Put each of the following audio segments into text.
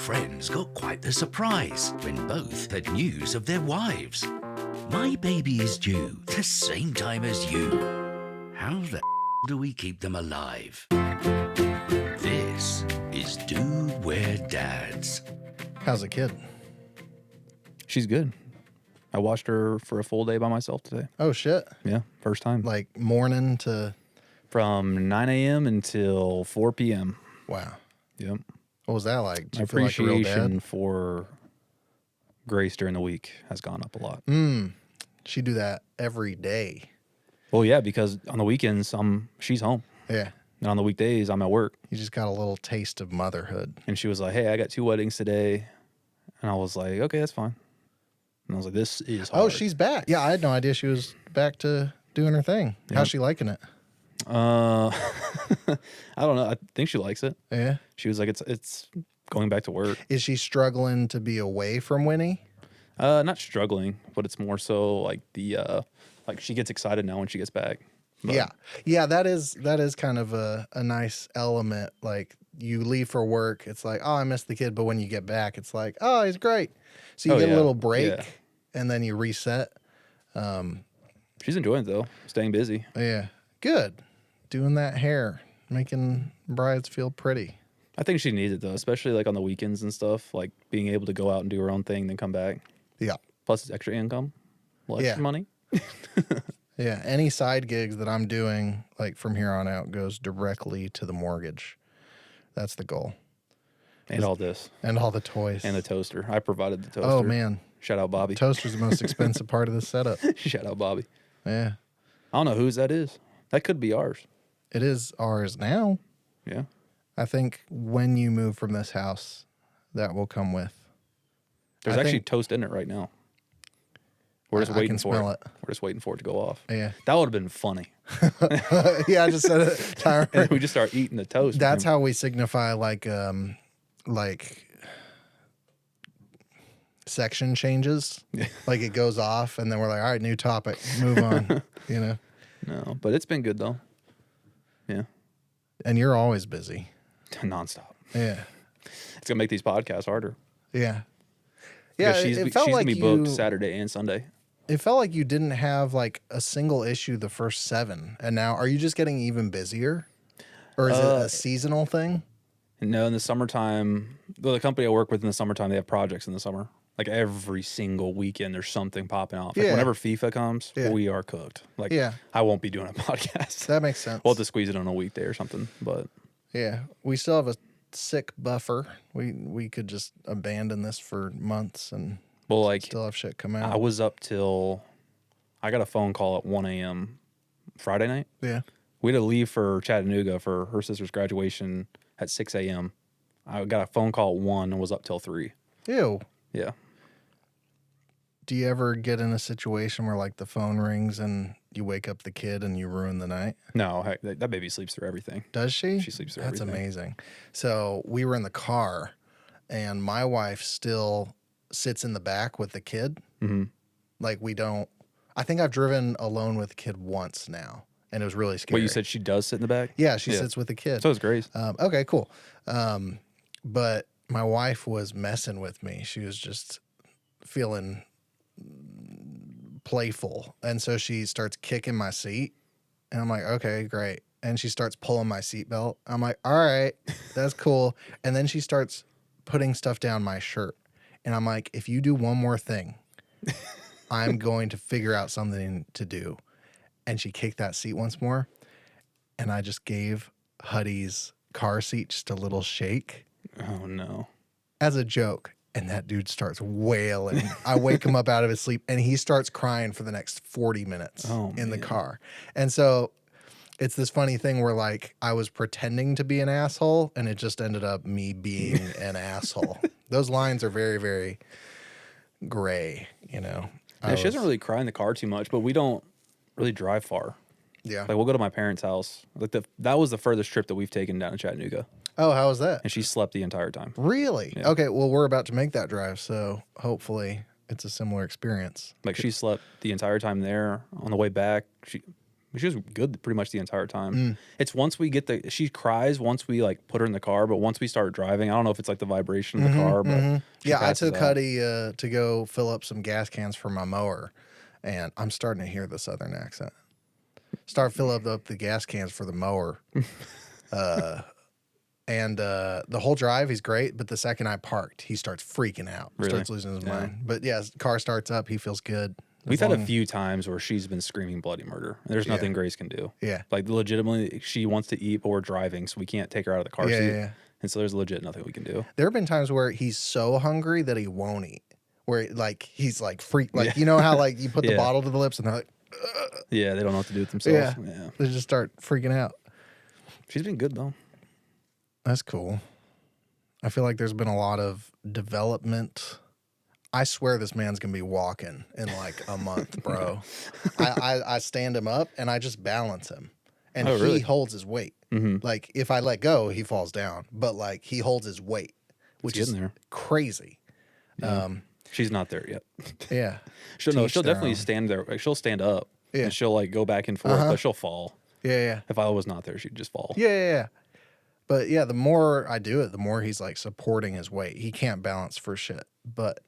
friends got quite the surprise when both had news of their wives. My baby is due the same time as you. How the do we keep them alive? This is Dude, We're Dads. How's the kid? She's good. I watched her for a full day by myself today. Oh, shit. Yeah, first time. Like morning to... From 9 a.m. until 4 p.m. Wow. Yep. What was that like? Did My you feel like a real appreciation dad? for Grace during the week has gone up a lot. She do that every day. Well, yeah, because on the weekends, she's home. Yeah. And on the weekdays, I'm at work. You just got a little taste of motherhood. And she was like, hey, I got 2 weddings today. And I was like, okay, that's fine. And I was like, this is hard. Oh, she's back. Yeah, I had no idea she was back to doing her thing. How's she liking it? I don't know. I think she likes it. Yeah. She was like, it's going back to work. Is she struggling to be away from Winnie? Not struggling, but it's more so like like she gets excited now when she gets back. But Yeah, that is kind of a nice element. Like you leave for work, it's like, oh, I missed the kid, but when you get back, it's like, oh, he's great. So you get a little break, and then you reset. She's enjoying it though, staying busy. Yeah, good. Doing that hair, making brides feel pretty. I think she needs it though, especially like on the weekends and stuff. Like being able to go out and do her own thing, then come back. Yeah, Plus, it's extra income, extra money. Yeah. Any side gigs that I'm doing, like from here on out, goes directly to the mortgage. That's the goal. And all this. And all the toys. And the toaster. I provided the toaster. Oh, man. Shout out Bobby. Toaster's the most expensive part of the setup. Shout out Bobby. Yeah. I don't know whose that is. That could be ours. It is ours now. Yeah. I think when you move from this house, that will come with. There's actually toast in it right now. We're just waiting for smell it. We're just waiting for it to go off. Yeah. That would have been funny. Yeah, I just said it. Tyler. We just start eating the toast. That's how we signify like section changes. Like it goes off and then we're like, all right, new topic, move on, you know? No, but it's been good though. Yeah. And you're always busy. Nonstop. Yeah. It's going to make these podcasts harder. Yeah. Yeah. Because It felt she's like going to be booked Saturday and Sunday. It felt like you didn't have like a single issue the first 7. And now are you just getting even busier? Or is it a seasonal thing? No, in the summertime, the company I work with in the summertime, they have projects in the summer. Like every single weekend, there's something popping off. Like whenever FIFA comes, we are cooked. Like I won't be doing a podcast. That makes sense. We'll have to squeeze it on a weekday or something. But yeah, we still have a sick buffer. We could just abandon this for months and still have shit come out. I was up till I got a phone call at 1 a.m. Friday night. Yeah. We had to leave for Chattanooga for her sister's graduation at 6 a.m. I got a phone call at 1 and was up till 3. Ew. Yeah. Do you ever get in a situation where like the phone rings and you wake up the kid and you ruin the night? No, heck, that baby sleeps through everything. Does she? She sleeps through That's everything. amazing. So we were in the car and my wife still sits in the back with the kid. Mm-hmm. Like I think I've driven alone with the kid once now and it was really scary. Wait, you said she does sit in the back? Yeah, she sits with the kid. So is Grace. Okay, cool. But my wife was messing with me. She was just feeling playful. And so she starts kicking my seat. And I'm like, okay, great. And she starts pulling my seatbelt. I'm like, all right, that's cool. And then she starts putting stuff down my shirt. And I'm like, if you do one more thing, I'm going to figure out something to do. And she kicked that seat once more. And I just gave Huddy's car seat just a little shake. Oh, no. As a joke. And that dude starts wailing. I wake him up out of his sleep and he starts crying for the next 40 minutes in the car. And so it's this funny thing where like I was pretending to be an asshole and it just ended up me being an asshole. Those lines are very, very gray, you know. Yeah, she doesn't really cry in the car too much, but we don't really drive far. Yeah. Like we'll go to my parents' house. Like that was the furthest trip that we've taken down to Chattanooga. Oh, how was that? And she slept the entire time. Really? Yeah. Okay, well, we're about to make that drive, so hopefully it's a similar experience. Like she slept the entire time there. On the way back, She was good pretty much the entire time. It's once we get she cries once we like put her in the car, but once we start driving, I don't know if it's like the vibration of the car, but yeah, I took Huddy to go fill up some gas cans for my mower, and I'm starting to hear the Southern accent. Start filling up the gas cans for the mower. And the whole drive, he's great. But the second I parked, he starts freaking out. Really? Starts losing his mind. But yeah, his car starts up. He feels good. We've had a few times where she's been screaming bloody murder. There's nothing Grace can do. Yeah. Like legitimately, she wants to eat, but we're driving, so we can't take her out of the car seat. Yeah. And so there's legit nothing we can do. There have been times where he's so hungry that he won't eat. Where like he's like freak, like you know how like you put the bottle to the lips and they're like, yeah, they don't know what to do with themselves. Yeah. They just start freaking out. She's been good though. That's cool. I feel like there's been a lot of development. I swear this man's gonna be walking in like a month, bro. I stand him up and I just balance him, and he holds his weight. Like if I let go, he falls down, but like he holds his weight, which is crazy. Yeah. She's not there yet. Yeah, she'll definitely stand there. Like, she'll stand up. Yeah, and she'll like go back and forth, but she'll fall. Yeah. If I was not there, she'd just fall. Yeah. But yeah, the more I do it, the more he's like supporting his weight. He can't balance for shit, but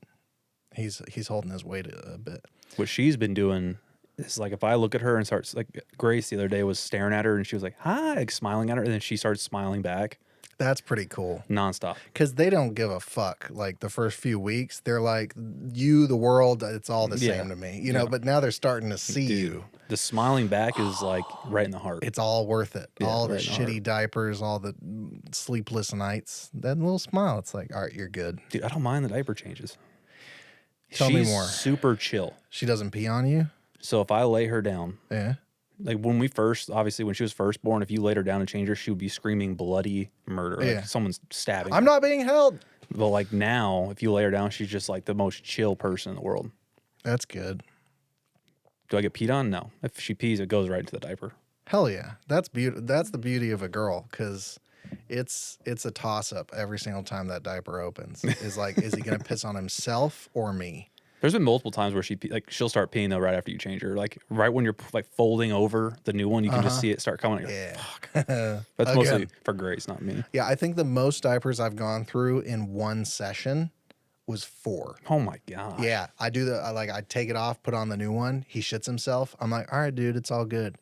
he's holding his weight a bit. What she's been doing is like if I look at her and starts like Grace the other day was staring at her and she was like, hi, like, smiling at her, and then she starts smiling back. That's pretty cool. Nonstop. Because they don't give a fuck. Like the first few weeks, they're like, you, the world, it's all the same to me. You know, but now they're starting to see you. The smiling back is like right in the heart. It's all worth it. Yeah, all the shitty diapers, all the sleepless nights. That little smile, it's like, all right, you're good. Dude, I don't mind the diaper changes. Tell me more. Super chill. She doesn't pee on you? So if I lay her down. Yeah. Like when she was first born, if you laid her down and changed her, she would be screaming bloody murder. Like someone's stabbing her. I'm not being held. But like now, if you lay her down, she's just like the most chill person in the world. That's good. Do I get peed on? No. If she pees, it goes right into the diaper. Hell yeah. That's the beauty of a girl, because it's a toss-up every single time that diaper opens. Is like, is he going to piss on himself or me? There's been multiple times where she'll start peeing though right after you change her. Like right when you're like folding over the new one, you can just see it start coming. Yeah. Fuck. That's mostly for Grace, not me. Yeah, I think the most diapers I've gone through in one session was 4. Oh my God. Yeah, I do I take it off, put on the new one. He shits himself. I'm like, all right, dude, it's all good.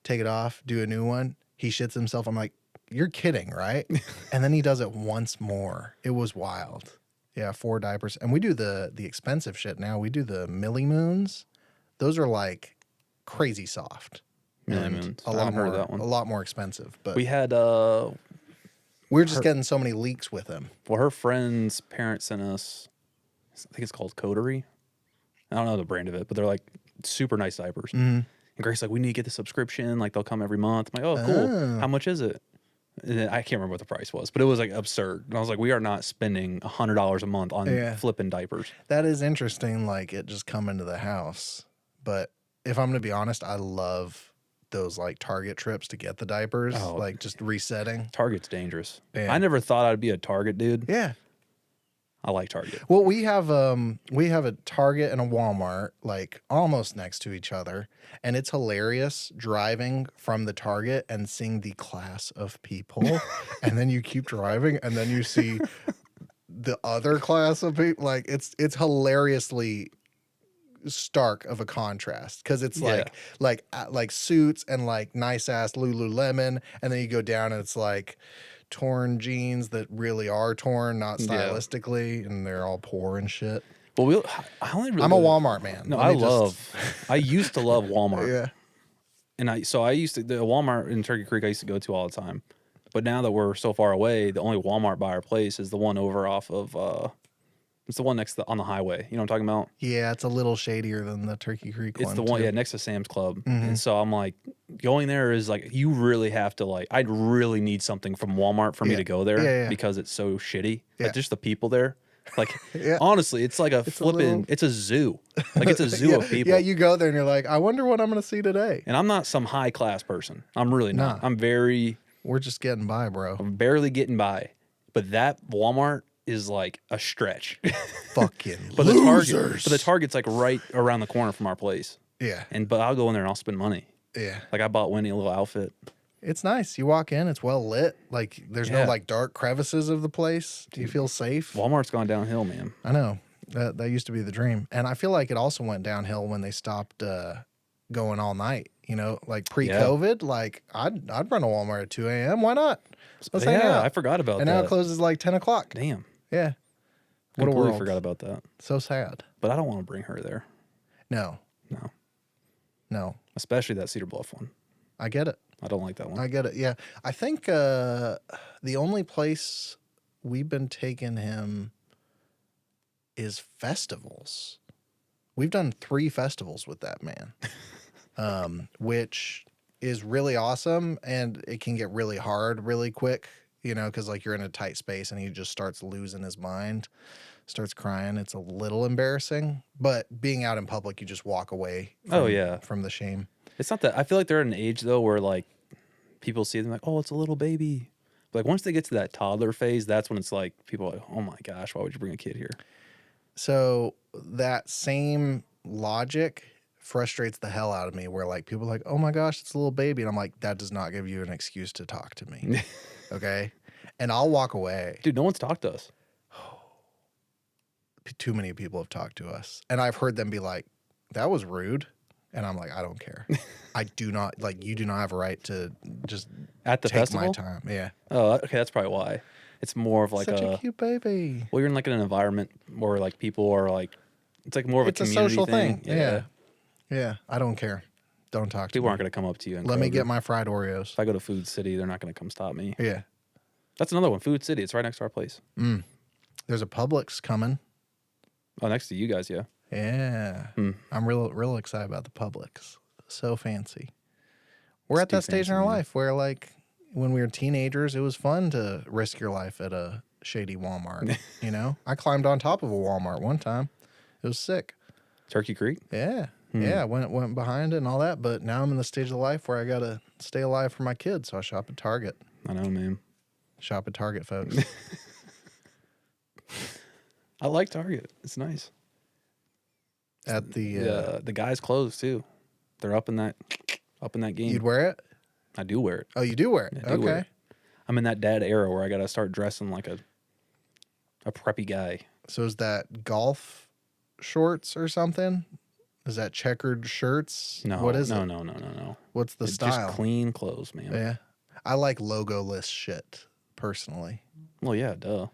Take it off, do a new one. He shits himself. I'm like, you're kidding, right? And then he does it once more. It was wild. Yeah, 4 diapers. And we do the expensive shit now. We do the Millie Moons. Those are like crazy soft. Millie Moons. I haven't heard of that one. A lot more expensive. But we had we're just getting so many leaks with them. Well, her friend's parents sent us, I think it's called Coterie. I don't know the brand of it, but they're like super nice diapers. And Grace's like, we need to get the subscription. Like they'll come every month. I'm like, oh, cool. How much is it? And then I can't remember what the price was, but it was like absurd. And I was like, we are not spending $100 a month on flipping diapers. That is interesting. Like it just come into the house. But if I'm going to be honest, I love those like Target trips to get the diapers, like just resetting. Target's dangerous. Yeah. I never thought I'd be a Target dude. Yeah. I like Target. Well, we have a Target and a Walmart like almost next to each other, and it's hilarious driving from the Target and seeing the class of people, and then you keep driving and then you see the other class of people. Like it's hilariously stark of a contrast, because it's like suits and like nice ass Lululemon, and then you go down and it's like torn jeans that really are torn, not stylistically, and they're all poor and shit. Well, I'm a Walmart man. No, I used to love Walmart. Yeah. And I used to, the Walmart in Turkey Creek I used to go to all the time. But now that we're so far away, the only Walmart by our place is the one over off of it's the one on the highway. You know what I'm talking about? Yeah, it's a little shadier than the Turkey Creek one. It's the one, next to Sam's Club. And so I'm like, going there is like, you really have to like, I'd really need something from Walmart for me to go there because it's so shitty. Like just the people there. Like, honestly, it's like it's a zoo. Like it's a zoo of people. Yeah, you go there and you're like, I wonder what I'm going to see today. And I'm not some high class person. I'm really not. Nah. We're just getting by, bro. I'm barely getting by. But that Walmart is like a stretch. Fucking but losers. The Target's like right around the corner from our place. Yeah. But I'll go in there and I'll spend money. Yeah. Like I bought Winnie a little outfit. It's nice. You walk in, it's well lit. Like there's no like dark crevices of the place. Do you feel safe? Walmart's gone downhill, man. I know. That used to be the dream. And I feel like it also went downhill when they stopped going all night. You know, like pre-COVID, like I'd run a Walmart at 2 a.m. Why not? Let's hang out. I forgot about that. And now it closes like 10 o'clock. Damn. Yeah. What a world. Forgot about that. So sad. But I don't want to bring her there. No. Especially that Cedar Bluff one. I get it. I don't like that one. I get it. Yeah. I think the only place we've been taking him is festivals. We've done 3 festivals with that man, which is really awesome. And it can get really hard really quick, you know, because like you're in a tight space and he just starts losing his mind, starts crying. It's a little embarrassing, but being out in public, you just walk away from the shame. It's not that. I feel like they're at an age though where like people see them like, oh, it's a little baby. But like once they get to that toddler phase, that's when it's like people are like, oh my gosh, why would you bring a kid here? So that same logic frustrates the hell out of me where like people are like, oh my gosh, it's a little baby. And I'm like, that does not give you an excuse to talk to me. Okay. And I'll walk away. Dude, no one's talked to us. Too many people have talked to us. And I've heard them be like, that was rude. And I'm like, I don't care. I do not, like, you do not have a right to just at the take festival? my time. Yeah. Oh, okay. That's probably why. It's more of like such a cute baby. Well, you're in like an environment where like people are like, it's like more of a community social thing. Yeah. Yeah. I don't care. Don't talk to me. People aren't going to come up to you. And let me get my fried Oreos. If I go to Food City, they're not going to come stop me. Yeah. That's another one. Food City. It's right next to our place. There's a Publix coming. Oh, next to you guys, yeah. Yeah. I'm real excited about the Publix. So fancy. We're at that stage in our life where like when we were teenagers, it was fun to risk your life at a shady Walmart. You know, I climbed on top of a Walmart one time. It was sick. Turkey Creek? Yeah. Yeah. Went behind it and all that. But now I'm in the stage of life where I got to stay alive for my kids. So I shop at Target. I know, man. Shop at Target, folks. I like Target. It's nice. At the guys' clothes too. They're up in that game. You'd wear it? I do wear it. Oh, you do wear it? Yeah, okay. Wear it. I'm in that dad era where I got to start dressing like a preppy guy. So is that golf shorts or something? Is that checkered shirts? No. What is it? No. What's the style? Just clean clothes, man. Yeah. I like logoless shit, personally. Well, yeah, duh.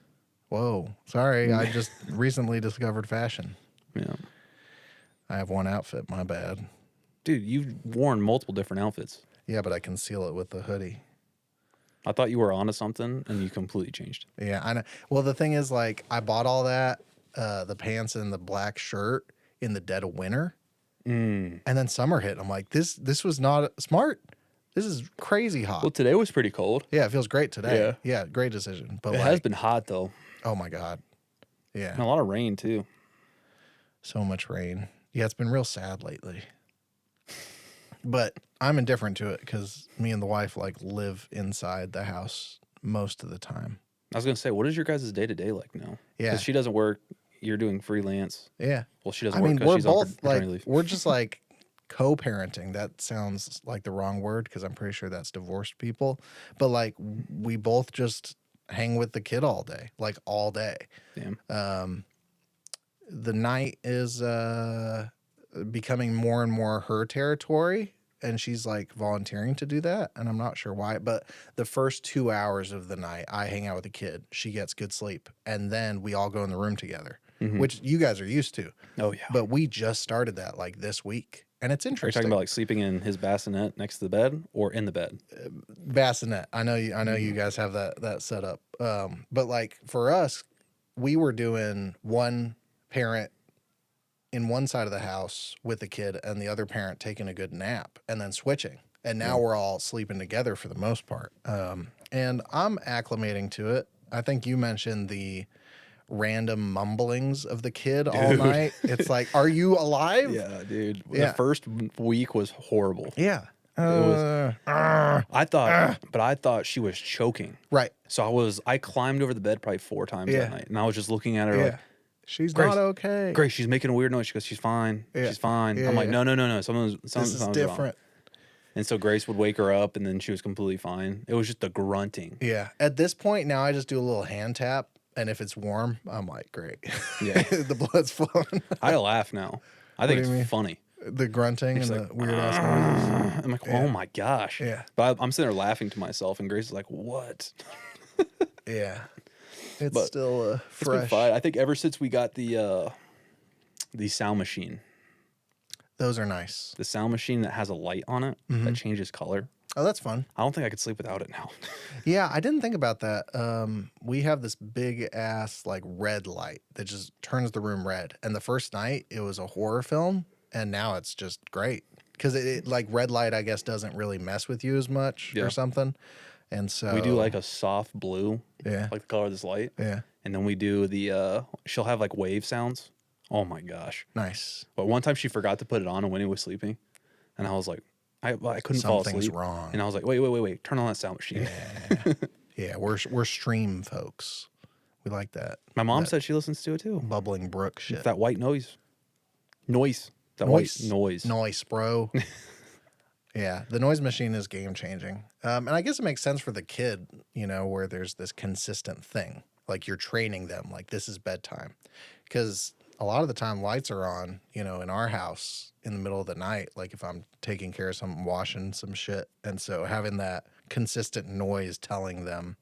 Whoa. Sorry. I just recently discovered fashion. Yeah. I have one outfit. My bad. Dude, you've worn multiple different outfits. Yeah, but I conceal it with the hoodie. I thought you were onto something, and you completely changed. Yeah, I know. Well, the thing is, like, I bought all that, the pants and the black shirt in the dead of winter. And then summer hit. I'm like, this was not smart. This is crazy hot. Well, today was pretty cold. Yeah, it feels great today. Yeah, great decision. But it has been hot, though. Oh, my God. Yeah. And a lot of rain, too. So much rain. Yeah, it's been real sad lately. But I'm indifferent to it because me and the wife like live inside the house most of the time. I was going to say, what is your guys' day-to-day like now? Yeah. Because she doesn't work. You're doing freelance. Yeah. Well, she doesn't work because she's on paternity leave. We're just like co-parenting. That sounds like the wrong word because I'm pretty sure that's divorced people. But like we both just hang with the kid all day, like all day. Damn. The night is becoming more and more her territory, and she's like volunteering to do that, and I'm not sure why, but the first 2 hours of the night I hang out with the kid, she gets good sleep, and then we all go in the room together, which you guys are used to. Oh yeah. But we just started that like this week, and it's interesting. Are you talking about like sleeping in his bassinet next to the bed or in the bed? Bassinet. I know you guys have that set up. But like for us, we were doing one parent in one side of the house with the kid and the other parent taking a good nap and then switching. And now we're all sleeping together for the most part. And I'm acclimating to it. I think you mentioned the random mumblings of the kid all night. It's like, are you alive? Yeah, dude. The first week was horrible. Yeah. I thought she was choking. Right. So I climbed over the bed probably 4 times that night. And I was just looking at her like, she's Grace, not okay. Grace, she's making a weird noise. She goes, she's fine. She's fine. I'm like, no. Something's this is different. wrong. And so Grace would wake her up, and then she was completely fine. It was just the grunting. Yeah. At this point now, I just do a little hand tap, and if it's warm, I'm like, great. Yeah. The blood's flowing. I laugh now. I think it's funny. The grunting and the weird ass noises. I'm like, oh my gosh. Yeah. But I'm sitting there laughing to myself, and Grace is like, what? Yeah. It's still fresh. It's been fun. I think ever since we got the sound machine. Those are nice. The sound machine that has a light on it that changes color. Oh, that's fun. I don't think I could sleep without it now. Yeah, I didn't think about that. We have this big ass like red light that just turns the room red. And the first night it was a horror film, and now it's just great because it like red light, I guess, doesn't really mess with you as much or something. And so we do like a soft blue, like the color of this light. Yeah, and then we do the. She'll have like wave sounds. Oh my gosh, nice. But one time she forgot to put it on, and Winnie was sleeping, and I was like, I couldn't fall asleep. Something's wrong. And I was like, wait, turn on that sound machine. Yeah, yeah, we're stream folks. We like that. My mom said she listens to it too. Bubbling brook shit. It's that white noise. That Noise. white noise. Noise, bro. Yeah, the noise machine is game changing. And I guess it makes sense for the kid, you know, where there's this consistent thing. Like you're training them, like this is bedtime. Because a lot of the time lights are on, you know, in our house in the middle of the night, like if I'm taking care of something, washing some shit. And so having that consistent noise telling them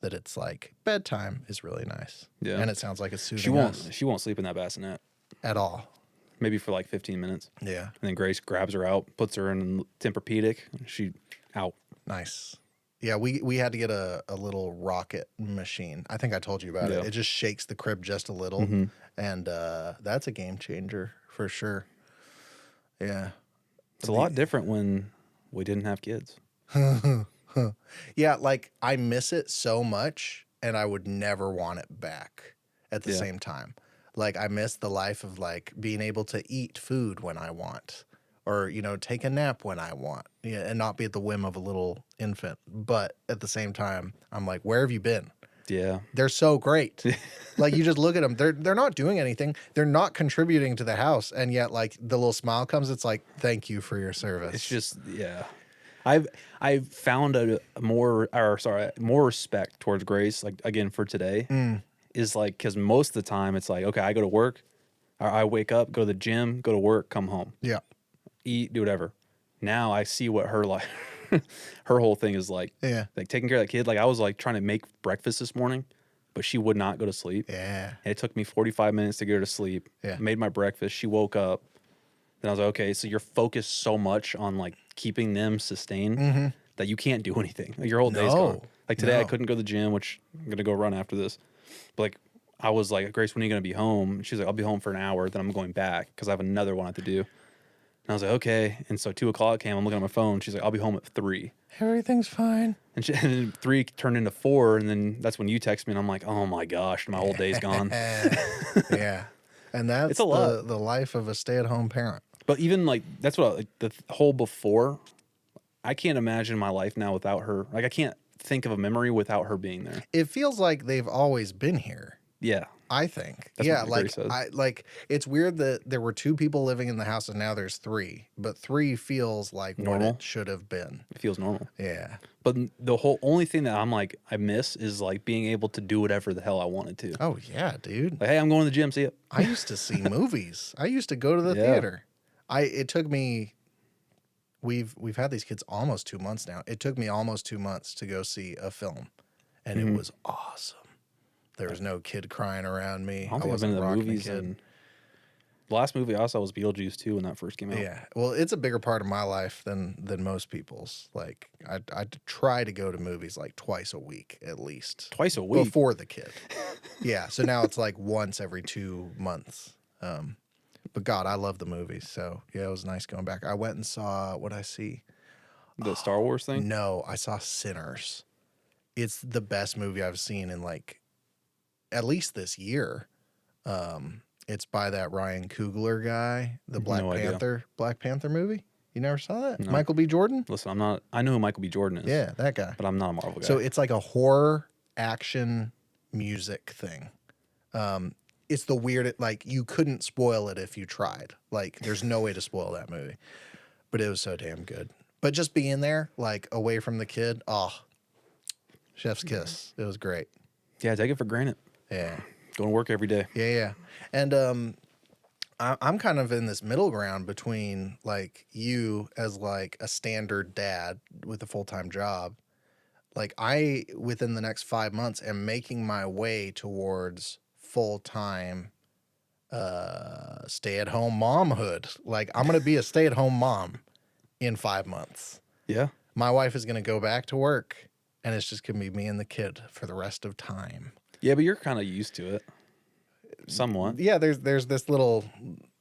that it's like bedtime is really nice. Yeah. And it sounds like it's soothing She won't sleep in that bassinet. At all. Maybe for like 15 minutes. Yeah. And then Grace grabs her out, puts her in Tempur-Pedic, and she out. Nice. Yeah, we had to get a little rocket machine. I think I told you about it. It just shakes the crib just a little. And that's a game changer for sure. Yeah. It's a lot different when we didn't have kids. Yeah, like I miss it so much and I would never want it back at the same time. Like I miss the life of like being able to eat food when I want or, you know, take a nap when I want and not be at the whim of a little infant. But at the same time, I'm like, where have you been? Yeah. They're so great. Like you just look at them. They're not doing anything. They're not contributing to the house. And yet like the little smile comes. It's like, thank you for your service. It's just, yeah. I've found more respect towards Grace, like again for today. Is like, because most of the time it's like, okay, I go to work, I wake up, go to the gym, go to work, come home. Yeah. Eat, do whatever. Now I see what her like, her whole thing is like. Yeah. Like taking care of that kid. Like I was like trying to make breakfast this morning, but she would not go to sleep. Yeah. And it took me 45 minutes to get her to sleep. Yeah. Made my breakfast. She woke up. Then I was like, okay, so you're focused so much on like keeping them sustained that you can't do anything. Like your whole day's gone. Like today I couldn't go to the gym, which I'm going to go run after this. But like I was like, Grace, when are you going to be home? She's like, I'll be home for an hour. Then I'm going back because I have another one I have to do. And I was like, okay. And so 2 o'clock came. I'm looking at my phone. She's like, I'll be home at 3. Everything's fine. And 3 turned into 4. And then that's when you text me. And I'm like, oh my gosh, my whole day's gone. Yeah. And that's it's a lot. The life of a stay-at-home parent. But even like, that's what like the whole before, I can't imagine my life now without her. Like I can't think of a memory without her being there. It feels like they've always been here. Yeah. I think. That's yeah, what like it's weird that there were 2 people living in the house and now there's 3, but 3 feels like normal. What it should have been. It feels normal. Yeah. But the whole only thing that I'm like I miss is like being able to do whatever the hell I wanted to. Oh yeah, dude. Like, hey, I'm going to the gym. See ya. I used to see movies. I used to go to the theater. It took me. We've had these kids almost 2 months now. It took me almost 2 months to go see a film, and it was awesome. There was no kid crying around me. I don't think I've been to the movies. And the last movie I saw was Beetlejuice 2 when that first came out. Yeah, well, it's a bigger part of my life than most people's. Like, I try to go to movies like twice a week at least. Twice a week before the kid. Yeah, so now it's like once every 2 months. But God, I love the movies. So yeah, it was nice going back. I went and saw what I see. The Star Wars thing? No, I saw Sinners. It's the best movie I've seen in like at least this year. It's by that Ryan Coogler guy, the Black Panther movie. You never saw that? No. Michael B. Jordan? Listen, I know who Michael B. Jordan is. Yeah, that guy. But I'm not a Marvel guy. So it's like a horror action music thing. It's the weird, like you couldn't spoil it if you tried. Like there's no way to spoil that movie. But it was so damn good. But just being there, like away from the kid, chef's kiss. It was great. Yeah, I take it for granted. Yeah. Going to work every day. Yeah. And I'm kind of in this middle ground between like you as like a standard dad with a full-time job. Like I, within the next 5 months, am making my way towards full-time stay-at-home momhood. Like I'm going to be a stay-at-home mom in 5 months. Yeah. My wife is going to go back to work and it's just going to be me and the kid for the rest of time. Yeah, but you're kind of used to it. Somewhat. Yeah, there's this little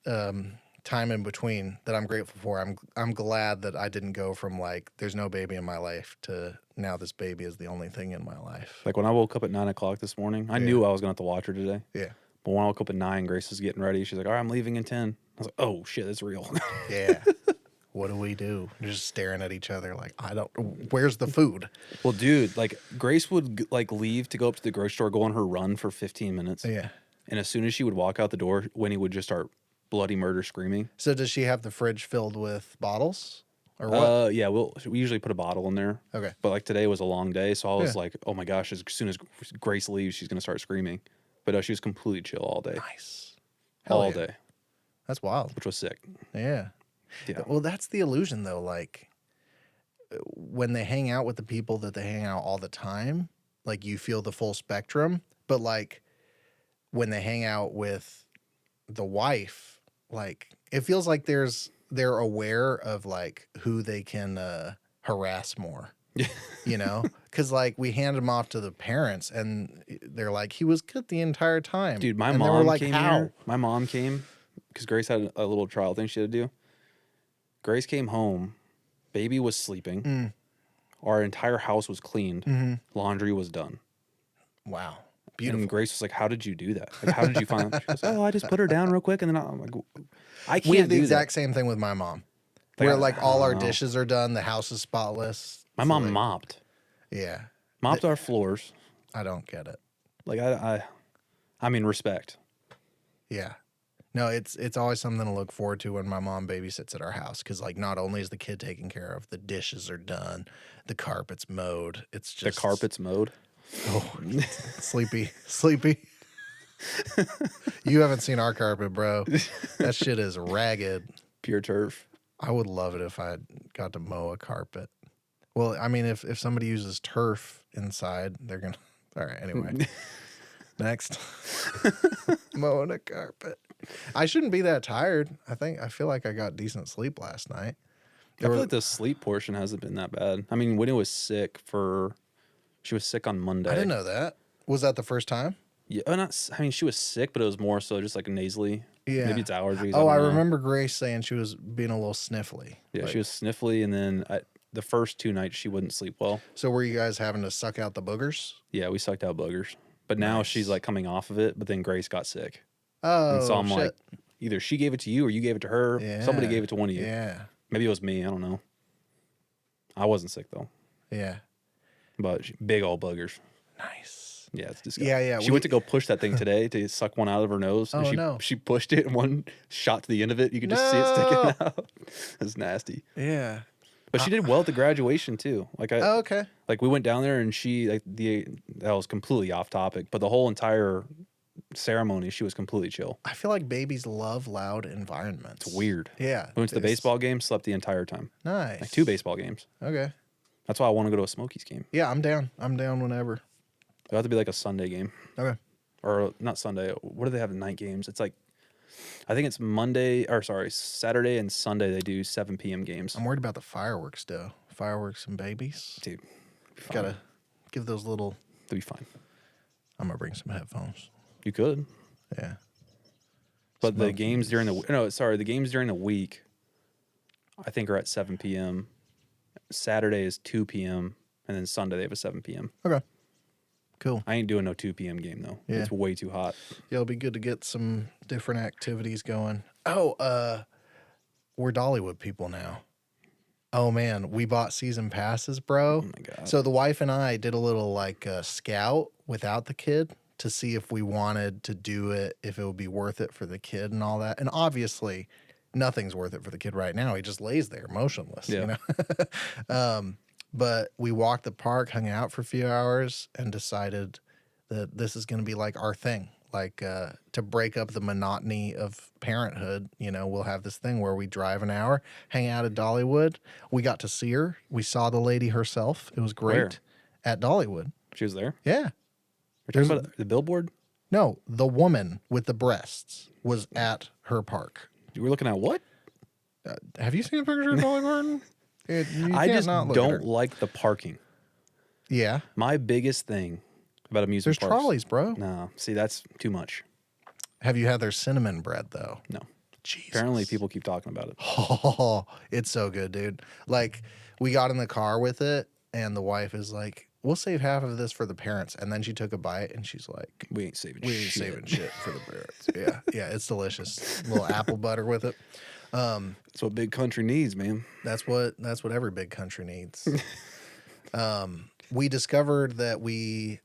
time in between that I'm grateful for. I'm glad that I didn't go from like there's no baby in my life to now this baby is the only thing in my life. Like when I woke up at 9 o'clock this morning, I knew I was gonna have to watch her today. Yeah. But when I woke up at 9, Grace was getting ready. She's like, "All right, I'm leaving in 10." I was like, "Oh shit, that's real." Yeah. What do we do? We're just staring at each other like where's the food? Well, dude, like Grace would like leave to go up to the grocery store, go on her run for 15 minutes. Yeah. And as soon as she would walk out the door, Winnie would just start bloody murder screaming. So does she have the fridge filled with bottles or what? Yeah, we usually put a bottle in there. Okay. But like today was a long day, so I was like, "Oh my gosh!" As soon as Grace leaves, she's gonna start screaming. But she was completely chill all day. Nice. Hell All yeah. day, That's wild. which was sick. Yeah. Yeah. Well, that's the illusion though. Like when they hang out with the people that they hang out all the time, like you feel the full spectrum. But like when they hang out with the wife, like it feels like they're aware of like who they can harass more. You know, because like we handed him off to the parents, and they're like, he was good the entire time. Dude, my and mom they were like, came how? here. My mom came because Grace had a little trial thing she had to do. Grace came home. Baby was sleeping. Our entire house was cleaned. Laundry was done. Wow. Beautiful. And Grace was like, "How did you do that? Like, how did you find?" She goes, "Oh, I just put her down real quick, and then I'm like, I can't We have the do exact that." same thing with my mom, Like, where like all I our don't know. dishes are done, the house is spotless. My So, mom like, mopped Yeah, our floors. I don't get it. Like I mean, respect. Yeah, no, it's always something to look forward to when my mom babysits at our house because like not only is the kid taken care of, the dishes are done, the carpet's mowed. It's The just carpet's mowed. Oh, sleepy. You haven't seen our carpet, bro. That shit is ragged. Pure turf. I would love it if I got to mow a carpet. Well, I mean, if somebody uses turf inside, they're gonna. All right. Anyway, next, mowing a carpet. I shouldn't be that tired. I feel like I got decent sleep last night. I feel like the sleep portion hasn't been that bad. I mean, Winnie was sick she was sick on Monday. I didn't know that. Was that the first time? Yeah, I mean, she was sick, but it was more so just like nasally. Yeah. Maybe it's allergies. Oh, I don't know. remember Grace saying she was being a little sniffly. Yeah, Like, she was sniffly, and then the first 2 nights she wouldn't sleep well. So were you guys having to suck out the boogers? Yeah, we sucked out boogers. But now Nice. she's like coming off of it, but then Grace got sick. Oh, And so I'm shit. like, either she gave it to you or you gave it to her. Yeah. Somebody gave it to one of you. Yeah. Maybe it was me. I don't know. I wasn't sick though. Yeah. But big old boogers. Nice. Yeah, it's disgusting. Yeah. She went to go push that thing today to suck one out of her nose. Oh, and no. She pushed it and one shot to the end of it. You could just see it sticking out. It's nasty. Yeah. But she did well at the graduation too. Like Oh, okay. like we went down there and she that was completely off topic, but the whole entire ceremony she was completely chill. I feel like babies love loud environments. It's weird. Yeah. We went to the baseball game, slept the entire time. Nice. Like 2 baseball games. Okay. That's why I want to go to a Smokies game. Yeah, I'm down. I'm down whenever. It'll have to be like a Sunday game. Okay. Or not Sunday. What do they have at night games? It's like I think it's Saturday and Sunday they do 7 p.m. games. I'm worried about the fireworks though. Fireworks and babies. Dude, Gotta give those little. it'll be fine. I'm gonna bring some headphones. You could. Yeah. But the games during the games during the week I think are at 7 p.m. Saturday is 2 p.m. and then Sunday they have a 7 p.m. Okay. Cool. I ain't doing no 2 p.m. game though. Yeah. It's way too hot. Yeah, it'll be good to get some different activities going. Oh, we're Dollywood people now. Oh man, we bought season passes, bro. Oh my God. So the wife and I did a little like scout without the kid to see if we wanted to do it, if it would be worth it for the kid and all that. And obviously, nothing's worth it for the kid right now. He just lays there motionless, Yeah. you know? But we walked the park, hung out for a few hours, and decided that this is going to be like our thing. Like to break up the monotony of parenthood, you know, we'll have this thing where we drive an hour, hang out at Dollywood. We got to see her. We saw the lady herself. It was great. Where? At Dollywood. She was there? Yeah. We're talking about the billboard? No, the woman with the breasts was at her park. You were looking at what? Have you seen a picture of Dolly Parton? I just don't like the parking. Yeah. My biggest thing about amusement There's parks. trolleys, bro. No, see, that's too much. Have you had their cinnamon bread, though? No. Jesus. Apparently, people keep talking about it. Oh, it's so good, dude. Like, we got in the car with it, and the wife is like, we'll save half of this for the parents. And then she took a bite, and she's like, We ain't saving we ain't saving shit for the parents. Yeah, yeah, it's delicious. A little apple butter with it. That's what big country needs, man. That's what every big country needs. We discovered that we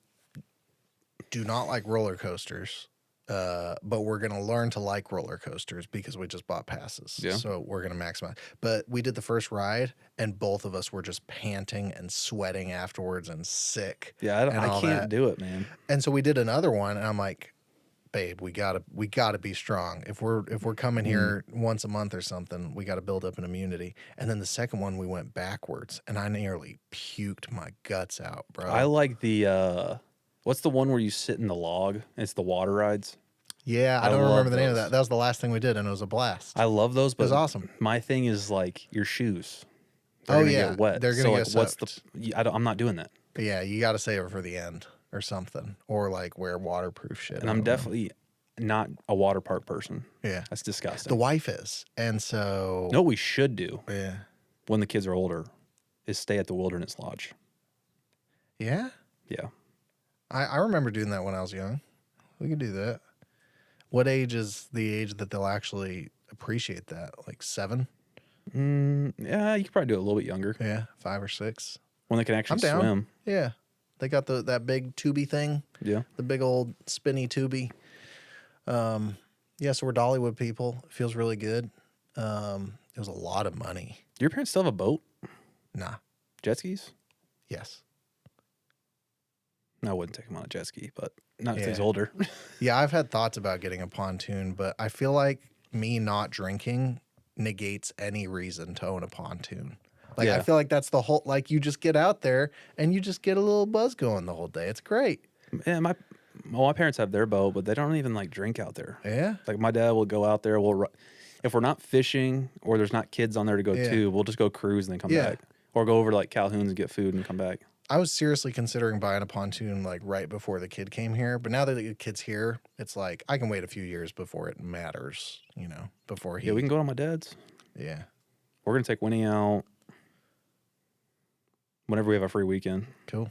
do not like roller coasters, but we're going to learn to like roller coasters because we just bought passes. Yeah. So we're going to maximize. But we did the first ride, and both of us were just panting and sweating afterwards and sick. Yeah, I can't do it, man. And so we did another one, and I'm like, babe, we gotta be strong. If we're coming here once a month or something, we got to build up an immunity. And then the second one, we went backwards, and I nearly puked my guts out, bro. I like the what's the one where you sit in the log? It's the water rides. Yeah, I don't remember the name of that. That was the last thing we did, and it was a blast. I love those, but it was awesome. My thing is like your shoes. They're gonna yeah, get wet. they're gonna get what's soaked. I'm not doing that. Yeah, you got to save it for the end or something, or like wear waterproof shit. And I'm definitely not a water park person. Yeah, That's disgusting. the wife is, and so No, what we should do yeah, when the kids are older is stay at the Wilderness Lodge. yeah. Yeah. I remember doing that when I was young. We could do that. What age is the age that they'll actually appreciate that? Like 7? Yeah, you could probably do it a little bit younger Yeah, 5 or 6. when they can actually I'm down. swim. Yeah, they got that big tubey thing, Yeah. the big old spinny tubey. Yeah, so we're Dollywood people. It feels really good. It was a lot of money. Do your parents still have a boat? Nah. Jet skis? Yes. No, I wouldn't take him on a jet ski, but not if he's Yeah. older. Yeah, I've had thoughts about getting a pontoon, but I feel like me not drinking negates any reason to own a pontoon. Like, I Yeah. feel like that's the whole, like, you just get out there and you just get a little buzz going the whole day. It's great. Yeah, my parents have their boat, but they don't even like drink out there. Yeah. Like my dad will go out there. If we're not fishing or there's not kids on there to go Yeah. to, we'll just go cruise and then come Yeah. back, or go over to like Calhoun's and get food and come back. I was seriously considering buying a pontoon like right before the kid came here, but now that the kid's here, it's like I can wait a few years before it matters, you know, before he. Yeah, we can go to my dad's. Yeah. We're gonna take Winnie out whenever we have a free weekend. Cool.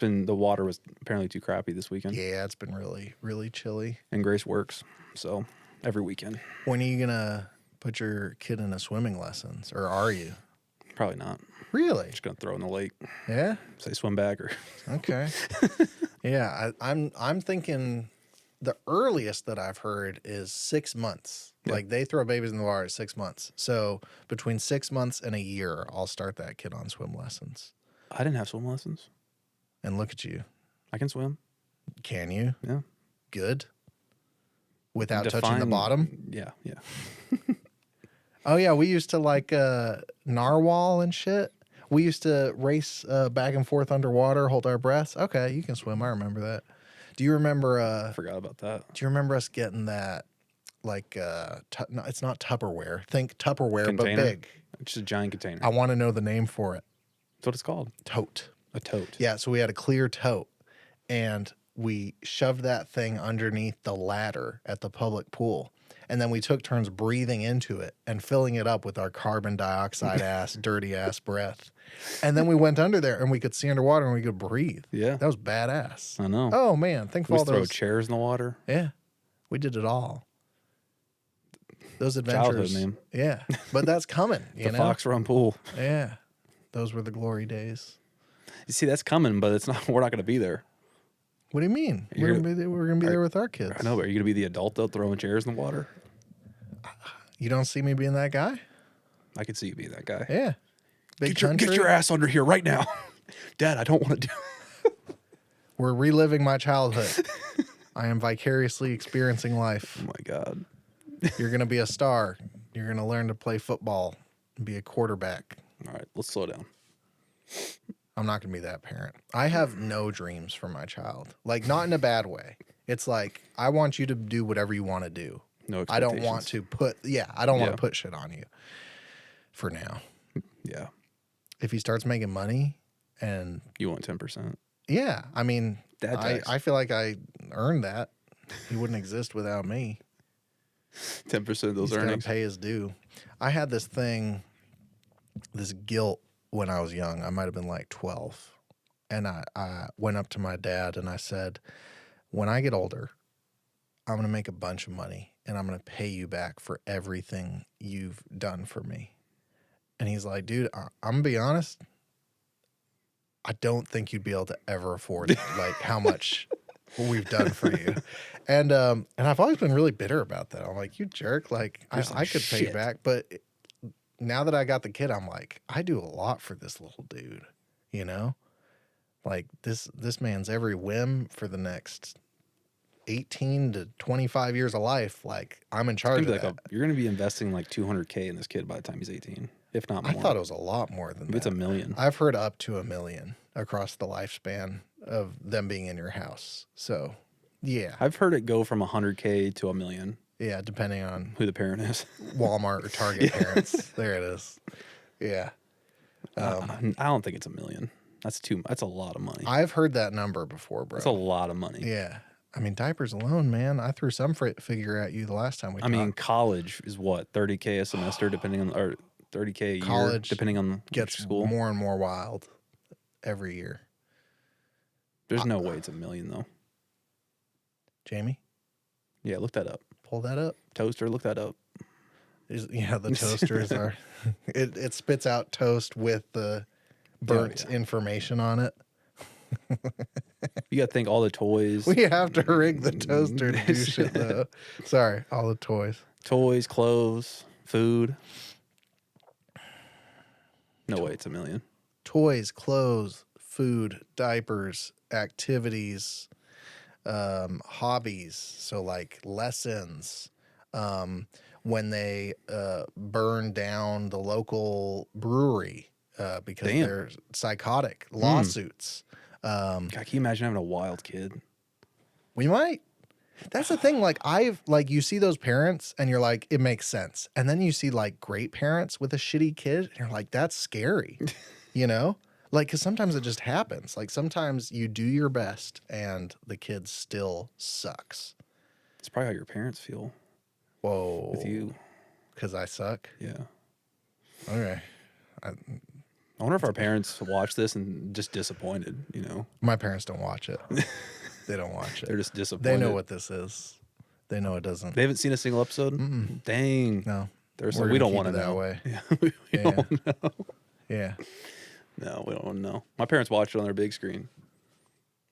The water was apparently too crappy this weekend. Yeah, it's been really, really chilly. And Grace works, so every weekend. When are you gonna put your kid in a swimming lessons, or are you? Probably not. Really? Just gonna throw in the lake. Yeah. Say swim back or. Okay. Yeah, I'm thinking the earliest that I've heard is 6 months. Yeah. Like they throw babies in the water at 6 months. So between 6 months and a year, I'll start that kid on swim lessons. I didn't have swim lessons. And look at you. I can swim. Can you? Yeah. Good. Without touching the bottom? Yeah, yeah. Oh yeah, we used to like narwhal and shit. We used to race back and forth underwater, hold our breaths. Okay, you can swim. I remember that. Do you remember? I forgot about that. Do you remember us getting that? Like, no, it's not Tupperware. Think Tupperware, Container? but big. It's just a giant container. I want to know the name for it. That's what it's called. Tote. A tote. Yeah, so we had a clear tote, and we shoved that thing underneath the ladder at the public pool. And then we took turns breathing into it and filling it up with our carbon dioxide ass, dirty ass breath. And then we went under there and we could see underwater and we could breathe. Yeah. That was badass. I know. Oh man, think of We all used to throw those. chairs in the water. Yeah, we did it all. Those Childhood, adventures. man. Yeah, but that's coming. You The know? Fox Run pool. Yeah, those were the glory days. You see, that's coming, but it's not. We're not going to be there. What do you mean? You're- We're gonna be there with our kids. I know, but are you going to be the adult though, throwing chairs in the water? You don't see me being that guy? I could see you being that guy. Yeah. Get your ass under here right now. Dad, I don't want to do We're reliving my childhood. I am vicariously experiencing life. Oh, my God. You're going to be a star. You're going to learn to play football and be a quarterback. All right, let's slow down. I'm not going to be that parent. I have no dreams for my child. Like, not in a bad way. It's like, I want you to do whatever you want to do. No I don't want to put, I don't want to put shit on you for now. Yeah. If he starts making money and... You want 10%. Yeah. I mean, Dad tax. I feel like I earned that. He wouldn't exist without me. 10% of those He's earnings. gotta pay his due. I had this thing, this guilt when I was young. I might have been like 12. And I went up to my dad and I said, when I get older, I'm going to make a bunch of money and I'm going to pay you back for everything you've done for me. And he's like, dude, I'm going to be honest. I don't think you'd be able to ever afford like how much we've done for you. And I've always been really bitter about that. I'm like, you jerk. Like, I could pay you back. But now that I got the kid, I'm like, I do a lot for this little dude, you know? Like, this man's every whim for the next 18 to 25 years of life. Like, I'm in charge of that. You're going to be investing like $200K in this kid by the time he's 18, if not more. I thought it was a lot more than that. It's $1 million. I've heard up to $1 million across the lifespan of them being in your house. So, yeah. I've heard it go from $100K to $1 million. Yeah, depending on who the parent is. Walmart or Target parents. There it is. Yeah. I don't think it's $1 million. That's a lot of money. I've heard that number before, bro. That's a lot of money. Yeah. I mean, diapers alone, man. I threw some figure at you the last time we talked. I mean, college is what, $30K a semester, depending on, or $30K a year, depending on gets school. More and more wild every year. There's no way it's $1 million though. Jamie? Yeah, look that up. Pull that up. Toaster, look that up. Yeah, the toasters are. It spits out toast with the burnt information on it. You got to think all the toys. We have to rig the toaster to do shit, though. Sorry, all the toys. Toys, clothes, food. No way it's $1 million. Toys, clothes, food, diapers, activities, hobbies. So, like lessons. When they burn down the local brewery because they're psychotic. Lawsuits. God, can you imagine having a wild kid? We might. That's the thing. Like you see those parents and you're like, it makes sense. And then you see like great parents with a shitty kid and you're like, that's scary, you know? Like, cause sometimes it just happens. Like sometimes you do your best and the kid still sucks. It's probably how your parents feel. Whoa. With you. Cause I suck? Yeah. Okay. I wonder if our parents watch this and just disappointed, you know? My parents don't watch it. They don't watch it. They're just disappointed. They know what this is. They know it doesn't. They haven't seen a single episode? Mm-mm. Dang. No. We don't want to know. That way. Yeah, we don't know. Yeah. No, we don't want to know. My parents watch it on their big screen.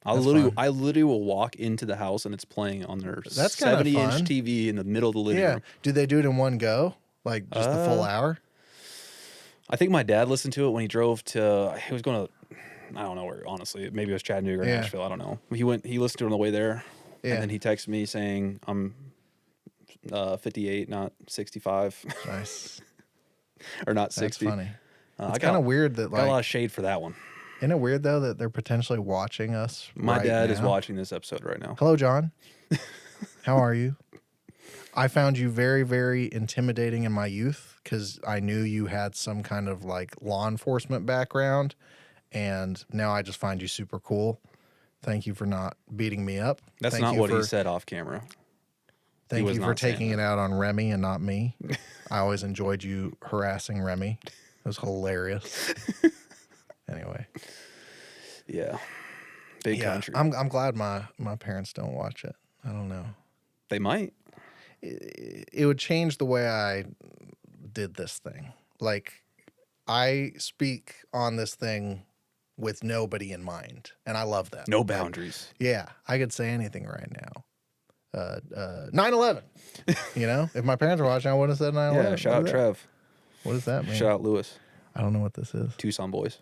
I That's literally will walk into the house and it's playing on their 70-inch TV in the middle of the living room. Do they do it in one go? Like just the full hour? I think my dad listened to it when he drove to, he was going to, I don't know where, honestly. Maybe it was Chattanooga or Nashville. I don't know. He listened to it on the way there. Yeah. And then he texted me saying, I'm 58, not 65. Nice. Or not 60. That's funny. It's kind of weird that, like, got a lot of shade for that one. Isn't it weird, though, that they're potentially watching us? My dad is watching this episode right now. Hello, John. How are you? I found you very, very intimidating in my youth because I knew you had some kind of like law enforcement background. And now I just find you super cool. Thank you for not beating me up. That's not what he said off camera. Thank you for taking it out on Remy and not me. I always enjoyed you harassing Remy. It was hilarious. Anyway. Yeah. Big country. I'm glad my parents don't watch it. I don't know. They might. It would change the way I did this thing. Like, I speak on this thing with nobody in mind, and I love that. No boundaries. Yeah, I could say anything right now. 9/11. You know, if my parents were watching, I would have said 9/11. Yeah, shout out Trev. What does that mean? Shout out Lewis. I don't know what this is. Tucson boys.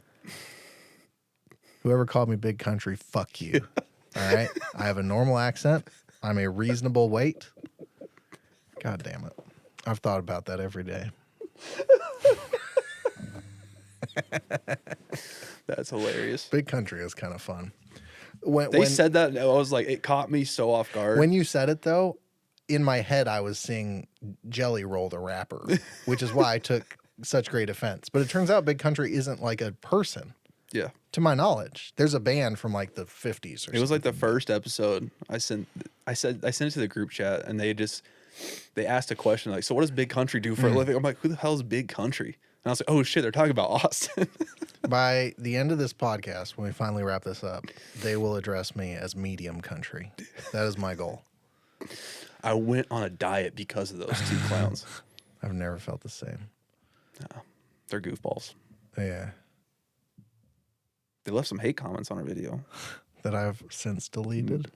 Whoever called me big country, fuck you. All right? I have a normal accent. I'm a reasonable weight. God damn it. I've thought about that every day. That's hilarious. Big country is kind of fun. When said that, I was like, it caught me so off guard. When you said it, though, in my head, I was seeing Jelly Roll the rapper, which is why I took such great offense. But it turns out Big Country isn't like a person. Yeah. To my knowledge, there's a band from like the 50s or something. It was like the first episode. I sent it to the group chat, and they asked a question like, "So what does Big Country do for a living?" I'm like, "Who the hell is Big Country?" And I was like, "Oh shit, they're talking about Austin." By the end of this podcast, when we finally wrap this up, they will address me as medium country. That is my goal. I went on a diet because of those two clowns. I've never felt the same. No, they're goofballs. Yeah. They left some hate comments on our video that I've since deleted.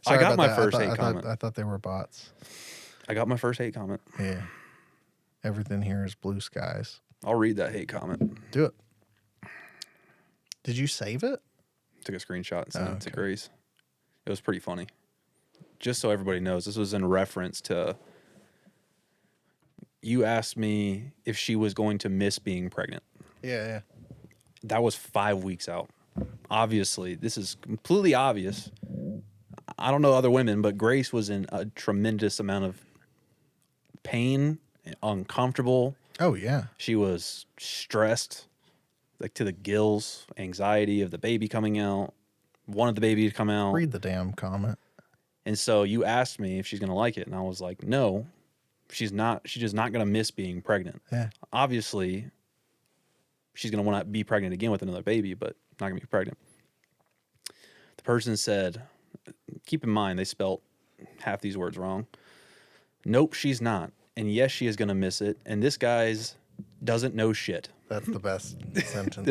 I got my first hate comment. I thought they were bots. I got my first hate comment. Yeah. Everything here is blue skies. I'll read that hate comment. Do it. Did you save it? Took a screenshot and sent it to Grace. It was pretty funny. Just so everybody knows, this was in reference to you asked me if she was going to miss being pregnant. Yeah. That was 5 weeks out. Obviously, this is completely obvious. I don't know other women, but Grace was in a tremendous amount of pain, uncomfortable. Oh, yeah. She was stressed, like to the gills, anxiety of the baby coming out, wanted the baby to come out. Read the damn comment. And so you asked me if she's going to like it. And I was like, no, she's not. She's just not going to miss being pregnant. Yeah. Obviously, she's going to want to be pregnant again with another baby, but not going to be pregnant. The person said, keep in mind, they spelt half these words wrong. Nope, she's not. And yes, she is going to miss it. And this guy's doesn't know shit. That's the best sentence.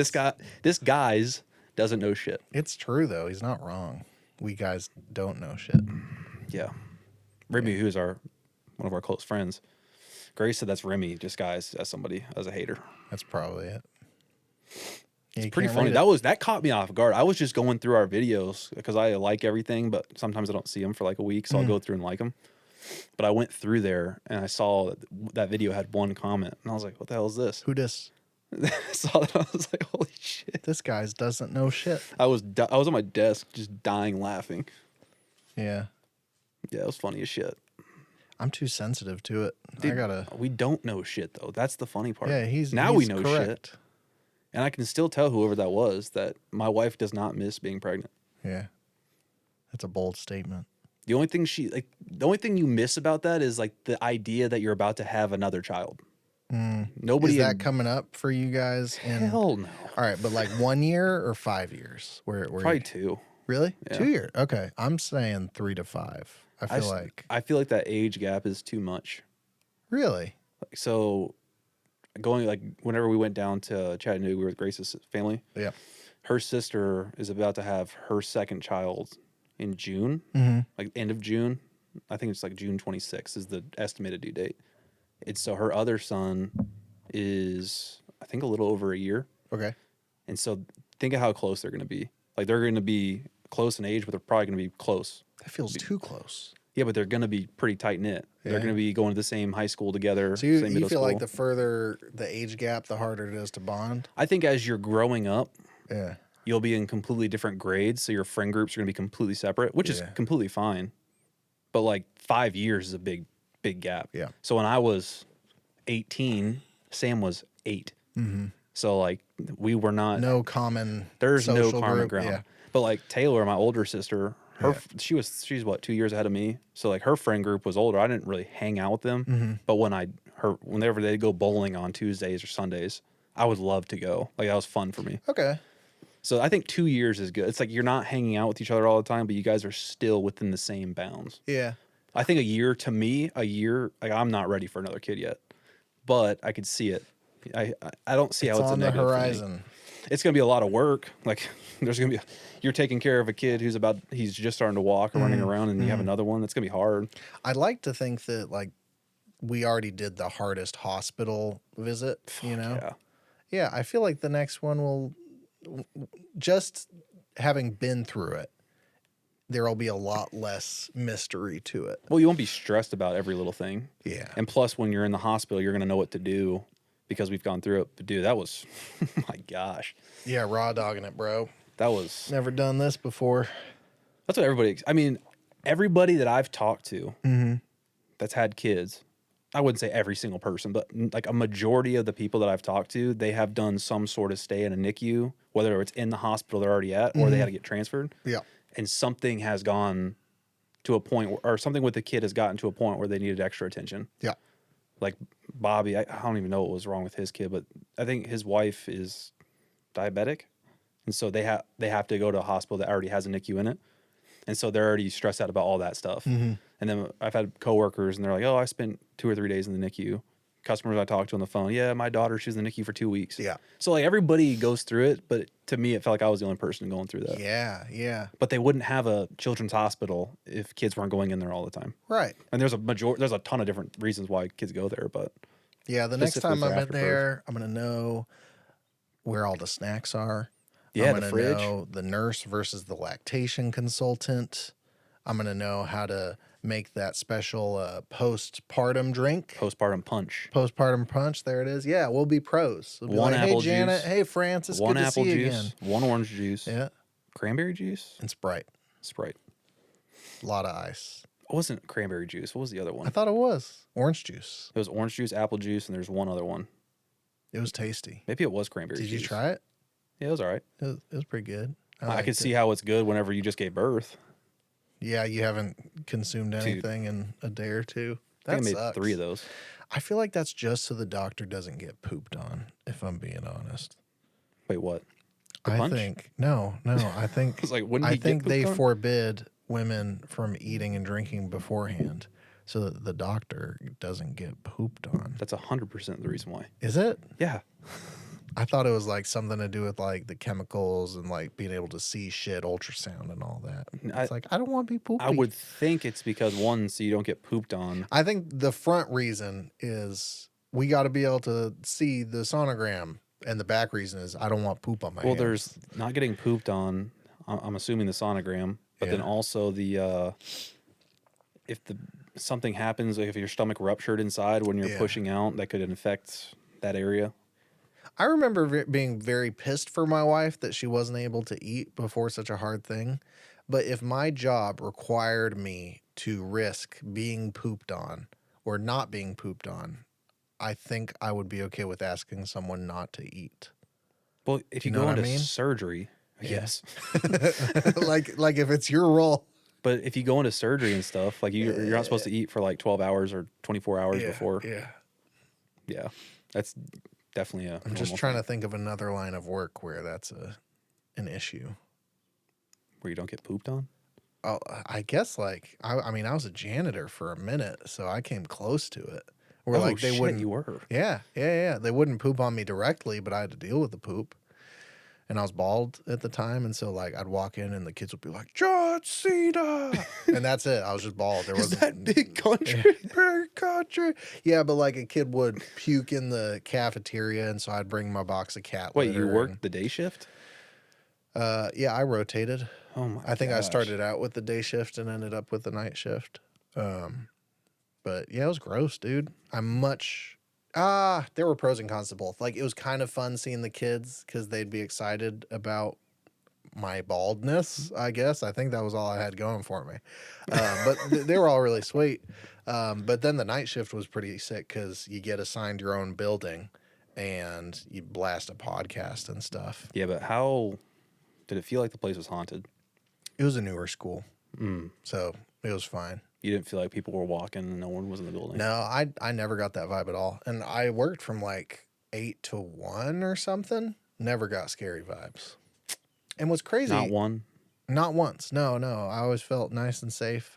This guy's doesn't know shit. It's true, though. He's not wrong. We guys don't know shit. Yeah. Remy, who's one of our close friends, Grace said that's Remy disguised as somebody, as a hater. That's probably it. Yeah, it's pretty funny. That caught me off guard. I was just going through our videos because I like everything, but sometimes I don't see them for like a week, so I'll go through and like them. But I went through there and I saw that video had one comment, and I was like, "What the hell is this?" Who dis? I saw that. I was like, "Holy shit!" This guy doesn't know shit. I was on my desk just dying laughing. Yeah. Yeah, it was funny as shit. I'm too sensitive to it. Dude, we don't know shit though. That's the funny part. Yeah, we know correct. Shit. And I can still tell whoever that was that my wife does not miss being pregnant. Yeah. That's a bold statement. The only thing you miss about that is like the idea that you're about to have another child. Nobody is that coming up for you guys? Hell no. All right, but like 1 year or 5 years? Probably 2. Really? Yeah. 2 years. Okay. I'm saying 3 to 5. I feel like that age gap is too much. Really? So whenever we went down to Chattanooga, we were with Grace's family. Yeah. Her sister is about to have her second child in June, like end of June. I think it's like June 26th is the estimated due date. So her other son is, I think, a little over a year. Okay. And so think of how close they're going to be. Like they're going to be close in age, but they're probably going to be close. That feels too close. Yeah, but they're going to be pretty tight knit. Yeah. They're going to be going to the same high school together. So you feel school. like the further the age gap, the harder it is to bond? I think as you're growing up, yeah, you'll be in completely different grades. So your friend groups are going to be completely separate, which is completely fine. But like 5 years is a big gap. Yeah. So when I was 18, Sam was 8. Mm-hmm. So like we were not. There's no common ground. Yeah. But like Taylor, my older sister, she's what, 2 years ahead of me. So like her friend group was older. I didn't really hang out with them. But whenever they go bowling on Tuesdays or Sundays, I would love to go. Like that was fun for me. Okay. So I think 2 years is good. It's like you're not hanging out with each other all the time, but you guys are still within the same bounds. Yeah. I think a year, like I'm not ready for another kid yet, but I could see it. I don't see how it's on a the negative horizon. it's going to be a lot of work. Like there's going to be, you're taking care of a kid he's just starting to walk or running around, and you have another one. That's going to be hard. I'd like to think that like we already did the hardest hospital visit, you know? Yeah. Yeah. I feel like the next one will, just having been through it, there'll be a lot less mystery to it. Well, you won't be stressed about every little thing. Yeah. And plus, when you're in the hospital, you're going to know what to do because we've gone through it. But dude, that was, my gosh. Yeah, raw dogging it, bro. That was. Never done this before. That's what everybody that I've talked to that's had kids, I wouldn't say every single person, but like a majority of the people that I've talked to, they have done some sort of stay in a NICU, whether it's in the hospital they're already at or they had to get transferred. Yeah. And something has gone to a point or something with the kid has gotten to a point where they needed extra attention. Yeah. Like Bobby, I don't even know what was wrong with his kid, but I think his wife is diabetic. And so they have to go to a hospital that already has a NICU in it. And so they're already stressed out about all that stuff. And then I've had coworkers and they're like, oh, I spent 2 or 3 days in the NICU. Customers I talked to on the phone, yeah, my daughter, she was in the NICU for 2 weeks. Yeah. So like everybody goes through it, but to me, it felt like I was the only person going through that. Yeah. Yeah. But they wouldn't have a children's hospital if kids weren't going in there all the time. Right. And there's a ton of different reasons why kids go there, but yeah, the next time I'm in after there, I'm gonna know where all the snacks are. Yeah, I'm the gonna fridge. know the nurse versus the lactation consultant. I'm gonna know how to make that special postpartum drink. Postpartum punch. Postpartum punch. There it is. Yeah, we'll be pros. We'll be One like, apple hey Janet. juice. Hey France. It's One good to apple see you juice. again. One orange juice. Yeah, Cranberry juice. and Sprite. Sprite. A lot of ice. It wasn't cranberry juice. What was the other one? I thought it was orange juice. It was orange juice, apple juice, and there's one other one. It was tasty. Maybe it was cranberry Did juice. you try it? Yeah, it was all right. It was pretty good. I liked could it. see how it's good whenever you just gave birth. Yeah, you haven't consumed anything in a day or two. I think That I made sucks. 3 of those. I feel like that's just so the doctor doesn't get pooped on, if I'm being honest. Wait, what? I think no. I think I was like, wouldn't he get pooped they on? forbid women from eating and drinking beforehand so that the doctor doesn't get pooped on. That's 100% the reason why. Is it? Yeah. I thought it was like something to do with like the chemicals and like being able to see shit, ultrasound and all that. It's like I don't want to be poopy. I would think it's because one, so you don't get pooped on. I think the front reason is we got to be able to see the sonogram, and the back reason is I don't want poop on my hands. There's not getting pooped on. I'm assuming the sonogram, but then also the if something happens, like if your stomach ruptured inside when you're pushing out, that could infect that area. I remember being very pissed for my wife that she wasn't able to eat before such a hard thing. But if my job required me to risk being pooped on or not being pooped on, I think I would be okay with asking someone not to eat. Well, if you know go what I into mean? surgery, Yeah. yes. like if it's your role. But if you go into surgery and stuff, like you're not supposed to eat for like 12 hours or 24 hours before. Yeah. Yeah. That's definitely I'm just trying to think of another line of work where that's an issue. Where you don't get pooped on? Oh, I guess like I mean I was a janitor for a minute, so I came close to it. Where like they wouldn't. You were. Yeah. They wouldn't poop on me directly, but I had to deal with the poop. And I was bald at the time, and so like I'd walk in and the kids would be like, John Cena, and that's it. I was just bald. There was that big country? big country. Yeah, but like a kid would puke in the cafeteria, and so I'd bring my box of cat Wait, litter you and- worked the day shift? Yeah, I rotated. Oh my! I think I gosh. started out with the day shift and ended up with the night shift. But yeah, it was gross, dude. There were pros and cons to both. Like it was kind of fun seeing the kids because they'd be excited about my baldness. I guess I think that was all I had going for me. But they were all really sweet. But then the night shift was pretty sick because you get assigned your own building and you blast a podcast and stuff. Yeah, but how did it feel like the place was haunted? It was a newer school, so it was fine. You didn't feel like people were walking and no one was in the building? No, I never got that vibe at all. And I worked from like 8 to 1 or something. Never got scary vibes. And what's crazy... Not one? Not once. No. I always felt nice and safe.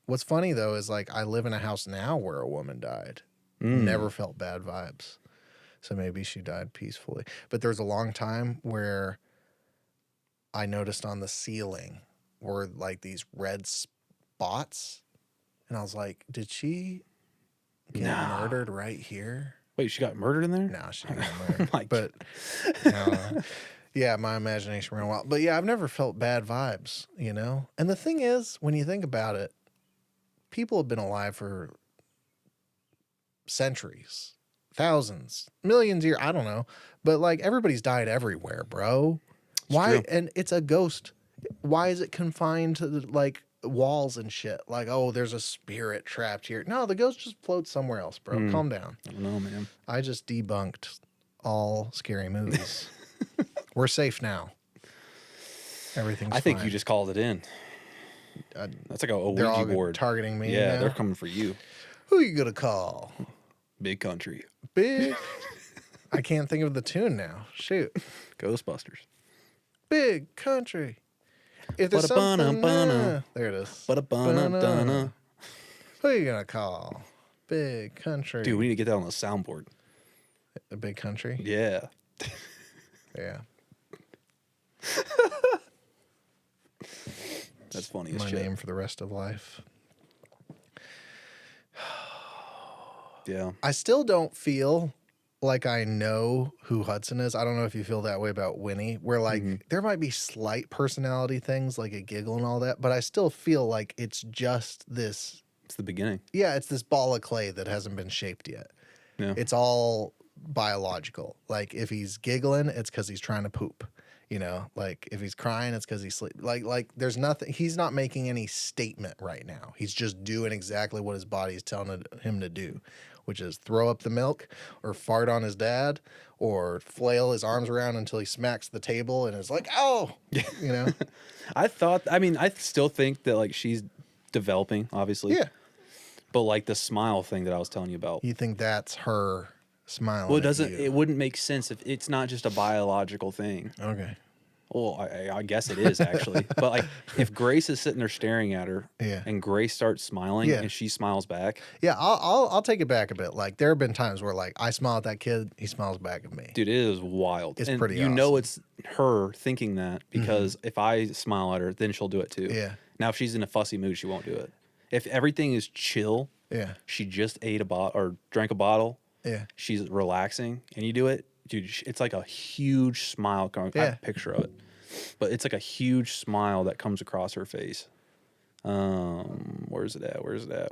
What's funny, though, is like I live in a house now where a woman died. Never felt bad vibes. So maybe she died peacefully. But there was a long time where I noticed on the ceiling were like these red spots. And I was like, did she get murdered right here? Wait, she got murdered in there? No, she didn't get murdered. But yeah, my imagination ran wild. But yeah, I've never felt bad vibes, you know? And the thing is, when you think about it, people have been alive for centuries, thousands, millions of years, I don't know. But like everybody's died everywhere, bro. Why? True. And it's a ghost. Why is it confined to like walls and shit? Like, oh, there's a spirit trapped here. No, the ghost just floats somewhere else, bro. Calm down. I don't know, man. I just debunked all scary movies. We're safe now. Everything's I think fine. you just called it in. That's like a Ouija board. Targeting me. Yeah, now. They're coming for you. Who are you gonna call? Big Country. Big. I can't think of the tune now. Shoot. Ghostbusters. Big Country. If there's something, there it is. Who are you gonna call? Big Country. Dude, we need to get that on the soundboard. A Big Country. Yeah. Yeah. That's funny as my shit. name for the rest of life. Yeah. I still don't feel like I know who Hudson is. I don't know if you feel that way about Winnie, where like there might be slight personality things like a giggle and all that, but I still feel like it's just this. It's the beginning. Yeah, it's this ball of clay that hasn't been shaped yet. Yeah. It's all biological. Like if he's giggling, it's because he's trying to poop. You know, like if he's crying, it's because he's sleep. Like there's nothing. He's not making any statement right now. He's just doing exactly what his body is telling him to do, which is throw up the milk or fart on his dad or flail his arms around until he smacks the table and is like, oh, you know. I still think that like she's developing, obviously. Yeah. But like the smile thing that I was telling you about. You think that's her smiling? Well, it wouldn't make sense if it's not just a biological thing. Okay. Well, I guess it is actually. But like if Grace is sitting there staring at her and Grace starts smiling and she smiles back. Yeah, I'll take it back a bit. Like there have been times where like I smile at that kid, he smiles back at me. Dude, it is wild. It's and pretty you know it's her thinking that because if I smile at her, then she'll do it too. Yeah. Now if she's in a fussy mood, she won't do it. If everything is chill, she just ate a bottle or drank a bottle. Yeah. She's relaxing and you do it, dude, it's like a huge smile coming. I have a picture of it. But it's like a huge smile that comes across her face. Where's it at? Where's that?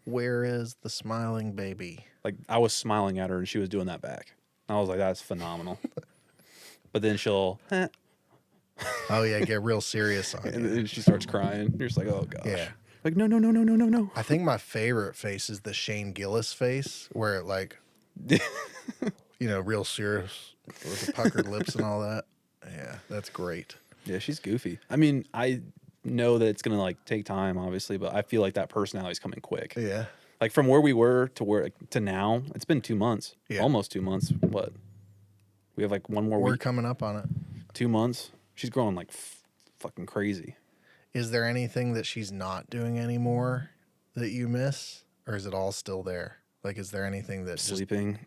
Where is the smiling baby? Like I was smiling at her and she was doing that back. I was like, that's phenomenal. But then she'll oh yeah, get real serious on it. And then she starts crying. You're just like, oh gosh. Yeah. Like, no. I think my favorite face is the Shane Gillis face, where it like, you know, real serious with the puckered lips and all that. Yeah, that's great. Yeah, she's goofy. I mean, I know that it's gonna like take time, obviously, but I feel like that personality's coming quick. Yeah. Like from where we were to now, it's been 2 months. Yeah. Almost 2 months. What? We have like one more week. We're coming up on it. 2 months. She's growing like fucking crazy. Is there anything that she's not doing anymore that you miss, or is it all still there? Like, is there anything that's sleeping?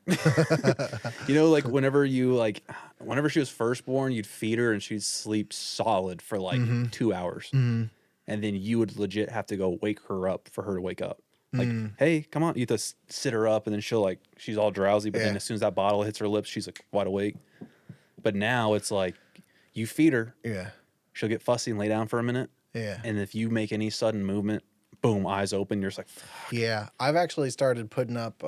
You know, like whenever she was first born, you'd feed her and she'd sleep solid for like 2 hours. And then you would legit have to go wake her up for her to wake up. Like, hey, come on. You have to sit her up and then she's all drowsy. But then as soon as that bottle hits her lips, she's like wide awake. But now it's like you feed her. Yeah. She'll get fussy and lay down for a minute. Yeah. And if you make any sudden movement, boom, eyes open. You're just like, fuck. Yeah. I've actually started putting up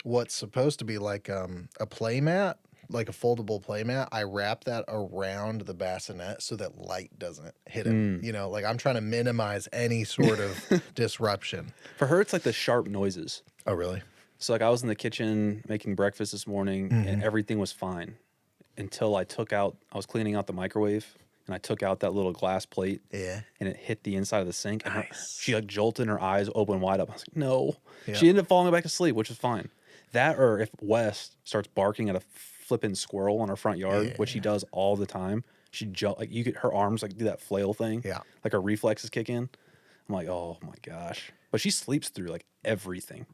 what's supposed to be like a play mat, like a foldable play mat. I wrap that around the bassinet so that light doesn't hit him. You know, like I'm trying to minimize any sort of disruption. For her, it's like the sharp noises. Oh, really? So like I was in the kitchen making breakfast this morning and everything was fine until I was cleaning out the microwave. And I took out that little glass plate. Yeah. And it hit the inside of the sink. And she like jolted and her eyes open wide up. I was like, no. Yeah. She ended up falling back to sleep, which is fine. That or if Wes starts barking at a flipping squirrel in her front yard, which he does all the time, her arms like do that flail thing. Yeah. Like her reflexes kick in. I'm like, oh my gosh. But she sleeps through like everything.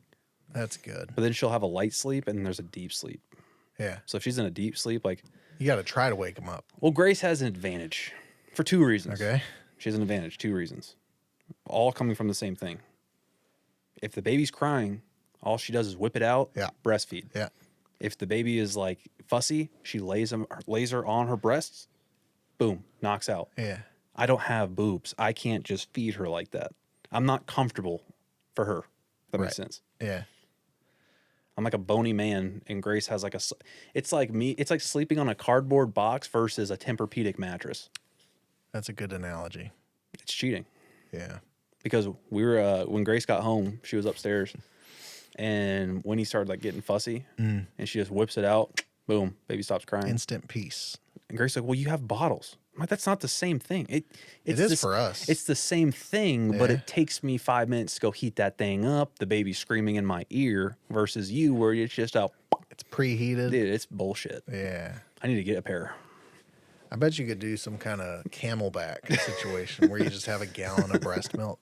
That's good. But then she'll have a light sleep and then there's a deep sleep. Yeah. So if she's in a deep sleep, like you got to try to wake them up. Well, Grace has an advantage for 2 reasons. Okay. She has an advantage, 2 reasons. All coming from the same thing. If the baby's crying, all she does is whip it out, breastfeed. Yeah. If the baby is like fussy, she lays her on her breasts, boom, knocks out. Yeah. I don't have boobs. I can't just feed her like that. I'm not comfortable for her. If that makes sense. Yeah. I'm like a bony man, and Grace has like it's like sleeping on a cardboard box versus a Tempur-Pedic mattress. That's a good analogy. It's cheating. Yeah. Because we were, when Grace got home, she was upstairs, and when he started like getting fussy, and she just whips it out, boom, baby stops crying. Instant peace. And Grace's like, well, you have bottles. I'm like, that's not the same thing. It is for us. It's the same thing, but it takes me 5 minutes to go heat that thing up. The baby's screaming in my ear versus you where it's just out. It's preheated. Dude, it's bullshit. Yeah. I need to get a pair. I bet you could do some kind of Camelback situation where you just have a gallon of breast milk.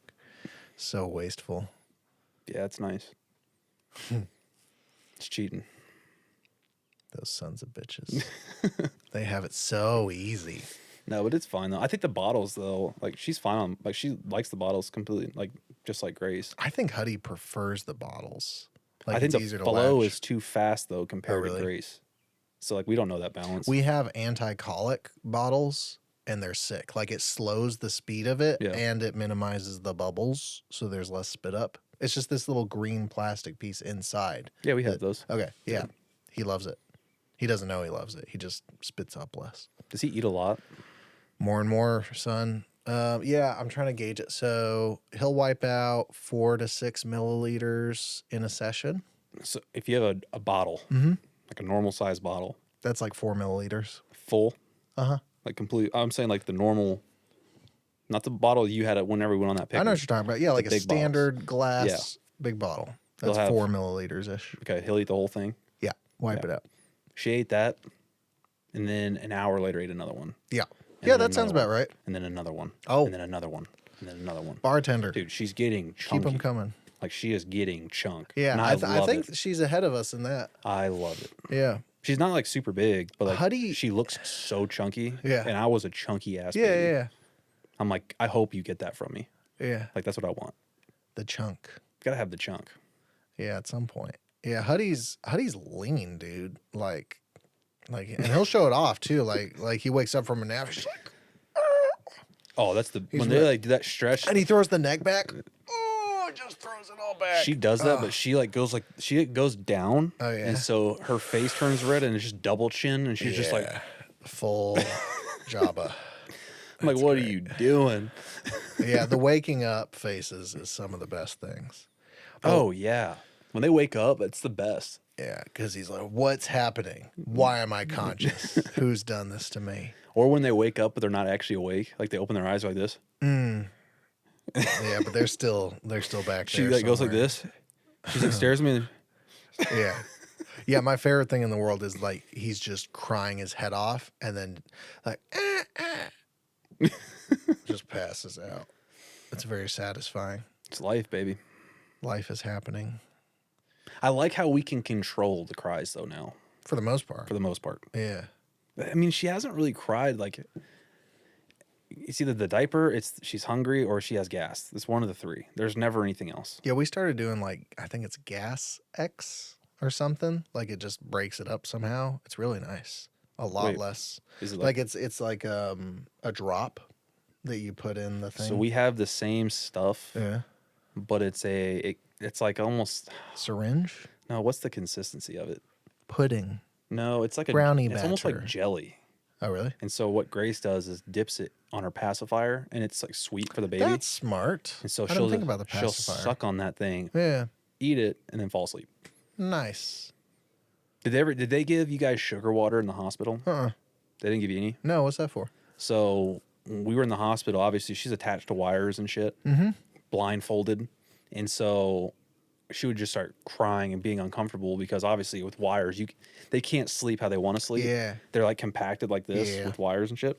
So wasteful. Yeah, it's nice. It's cheating. Those sons of bitches. They have it so easy. No, but it's fine though. I think the bottles though, like she's fine on, like she likes the bottles completely, like just like Grace. I think Huddy prefers the bottles. Like I think it's the to flow latch. is too fast though compared to Grace. So like we don't know that balance. We have anti-colic bottles and they're sick. Like it slows the speed of it and it minimizes the bubbles so there's less spit up. It's just this little green plastic piece inside. Yeah, we have those. Okay. Yeah. He loves it. He doesn't know he loves it. He just spits up less. Does he eat a lot? More and more, son. Yeah, I'm trying to gauge it. So he'll wipe out 4 to 6 milliliters in a session. So if you have a bottle, like a normal size bottle, that's like 4 milliliters. Full? Uh-huh. Like complete. I'm saying like the normal, not the bottle you had whenever we went on that picnic. I know what you're talking about. Yeah, like a standard glass big bottle. That's 4 milliliters-ish. Okay, he'll eat the whole thing? Yeah, wipe it out. She ate that, and then an hour later ate another one. Yeah. Yeah, that sounds about right. And then another one. Oh. And then another one. And then another one. Bartender. Dude, she's getting chunky. Keep them coming. Like she is getting chunk. Yeah, I think she's ahead of us in that. I love it. Yeah. She's not like super big, but like Huddy, she looks so chunky. Yeah. And I was a chunky ass baby. Yeah. I'm like, I hope you get that from me. Yeah. Like that's what I want. The chunk. Gotta have the chunk. Yeah, at some point. Yeah, Huddy's lean, dude. Like, and he'll show it off too. Like he wakes up from a nap, he's like, oh, that's when they like do that stretch, and he throws the neck back. Oh, just throws it all back. She does that, but she she goes down. Oh yeah, and so her face turns red, and it's just double chin, and she's just like full Jabba. I'm like, what are you doing? Yeah, the waking up faces is some of the best things. Oh yeah, when they wake up, it's the best. Yeah, because he's like, what's happening? Why am I conscious? Who's done this to me? Or when they wake up, but they're not actually awake. Like they open their eyes like this. Yeah, but they're still back she there. She like goes like this. She's like stares at me. Yeah. Yeah, my favorite thing in the world is like he's just crying his head off and then like just passes out. It's very satisfying. It's life, baby. Life is happening. I like how we can control the cries though now. For the most part. For the most part. Yeah. I mean, she hasn't really cried like it's either the diaper, she's hungry, or she has gas. It's one of the three. There's never anything else. Yeah, we started doing like I think it's Gas X or something. Like it just breaks it up somehow. It's really nice. A lot less. Is it like it's like a drop that you put in the thing. So we have the same stuff. Yeah. But it's like almost syringe? No, what's the consistency of it? Pudding. No, it's like a brownie It's batter. almost like jelly. Oh, really? And so what Grace does is dips it on her pacifier, and it's like sweet for the baby. That's smart. And so she'll think about the pacifier. She'll suck on that thing. Yeah. Eat it and then fall asleep. Nice. Did they give you guys sugar water in the hospital? They didn't give you any? No, what's that for? So when we were in the hospital, obviously she's attached to wires and shit. Blindfolded. And so she would just start crying and being uncomfortable because obviously with wires, they can't sleep how they want to sleep. Yeah. They're like compacted like this with wires and shit.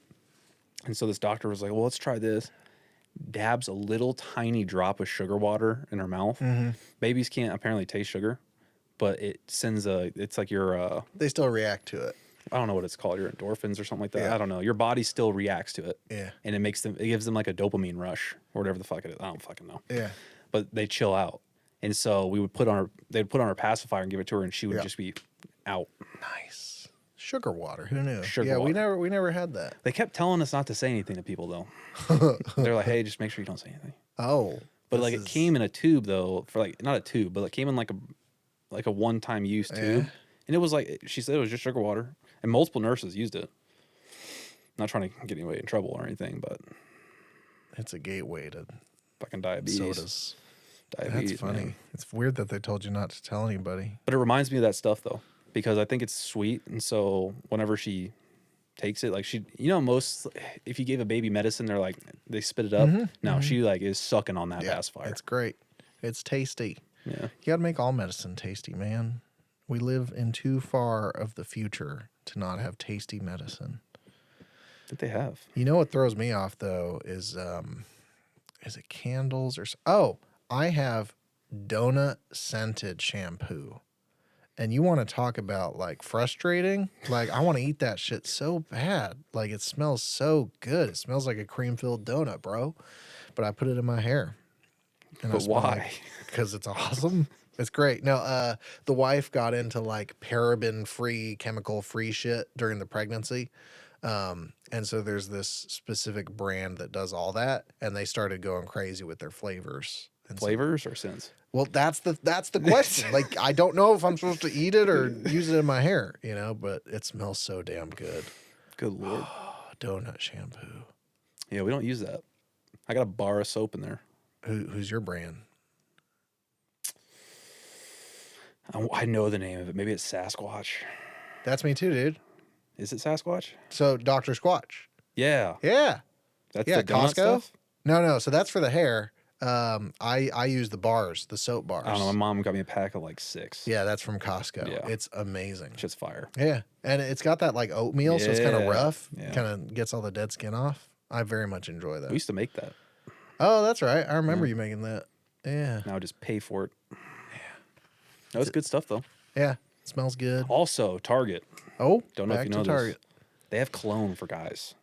And so this doctor was like, well, let's try this. dabs a little tiny drop of sugar water in her mouth. Babies can't apparently taste sugar, but it sends it's like your they still react to it. I don't know what it's called, your endorphins or something like that. Yeah. I don't know. Your body still reacts to it. Yeah. And it gives them like a dopamine rush or whatever the fuck it is. I don't fucking know. Yeah. But they chill out. And so they'd put on her pacifier and give it to her, and she would just be out. Nice. Sugar water. Who knew? Sugar water. we never had that. They kept telling us not to say anything to people though. They're like, hey, just make sure you don't say anything. Oh. But like it came in a tube though, for like not a tube, but it came in like a one-time use tube. And it was like she said it was just sugar water. And multiple nurses used it. Not trying to get anybody in trouble or anything, but it's a gateway to fucking diabetes. Sodas. Diabetes. That's funny. Man. It's weird that they told you not to tell anybody. But it reminds me of that stuff though, because I think it's sweet, and so whenever she takes it, like most if you gave a baby medicine, they're like they spit it up. No, she like is sucking on that pacifier. It's great. It's tasty. Yeah, you got to make all medicine tasty, man. We live in too far of the future to not have tasty medicine. That they have. You know what throws me off though is it candles or I have donut scented shampoo. And you want to talk about like frustrating? Like I want to eat that shit so bad. Like it smells so good. It smells like a cream filled donut, bro. But I put it in my hair. But why? Because it's awesome. It's great. No, the wife got into like paraben free, chemical free shit during the pregnancy. And so there's this specific brand that does all that, and they started going crazy with their flavors. And flavors or scents? Well, that's the question. Like I don't know if I'm supposed to eat it or use it in my hair, but it smells so damn good. Good Lord. Donut shampoo. Yeah, we don't use that. I got a bar of soap in there. Who's your brand? I know the name of it. Maybe it's Sasquatch. That's me too, dude. Is it Sasquatch? So Dr. Squatch. Yeah. Yeah. That's the donut Costco stuff? No. So that's for the hair. I use the bars, the soap bars. I don't know. My mom got me a pack of like 6. Yeah, that's from Costco. Yeah. It's amazing. Shit's fire. Yeah. And it's got that like oatmeal, so it's kind of rough. Yeah. Kind of gets all the dead skin off. I very much enjoy that. We used to make that. Oh, that's right. I remember you making that. Yeah. Now I just pay for it. Yeah. No, it's good stuff though. Yeah. It smells good. Also, Target. Oh, don't know if you know Target. this. They have cologne for guys.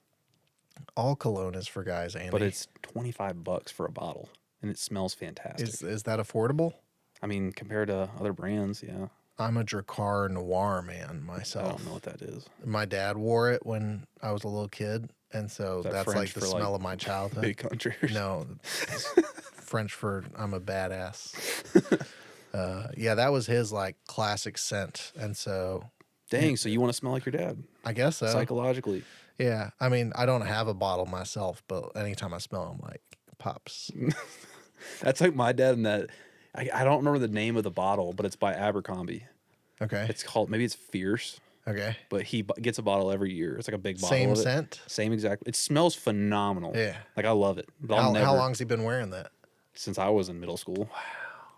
All cologne is for guys, Andy. But it's $25 for a bottle, and it smells fantastic. Is that affordable? I mean, compared to other brands, yeah. I'm a Drakkar Noir man myself. I don't know what that is. My dad wore it when I was a little kid, and so that's French like the smell of my childhood. Big country. No, French for I'm a badass. Yeah, that was his like classic scent, and so. Dang, so you want to smell like your dad? I guess so. Psychologically. Yeah, I mean, I don't have a bottle myself, but anytime I smell them, like pops. That's like my dad and that. I don't remember the name of the bottle, but it's by Abercrombie. Okay. It's called, maybe it's Fierce. Okay. But he gets a bottle every year. It's like a big bottle. Same of it. scent? Same exact. It smells phenomenal. Yeah. Like I love it. But How long's he been wearing that? Since I was in middle school. Wow.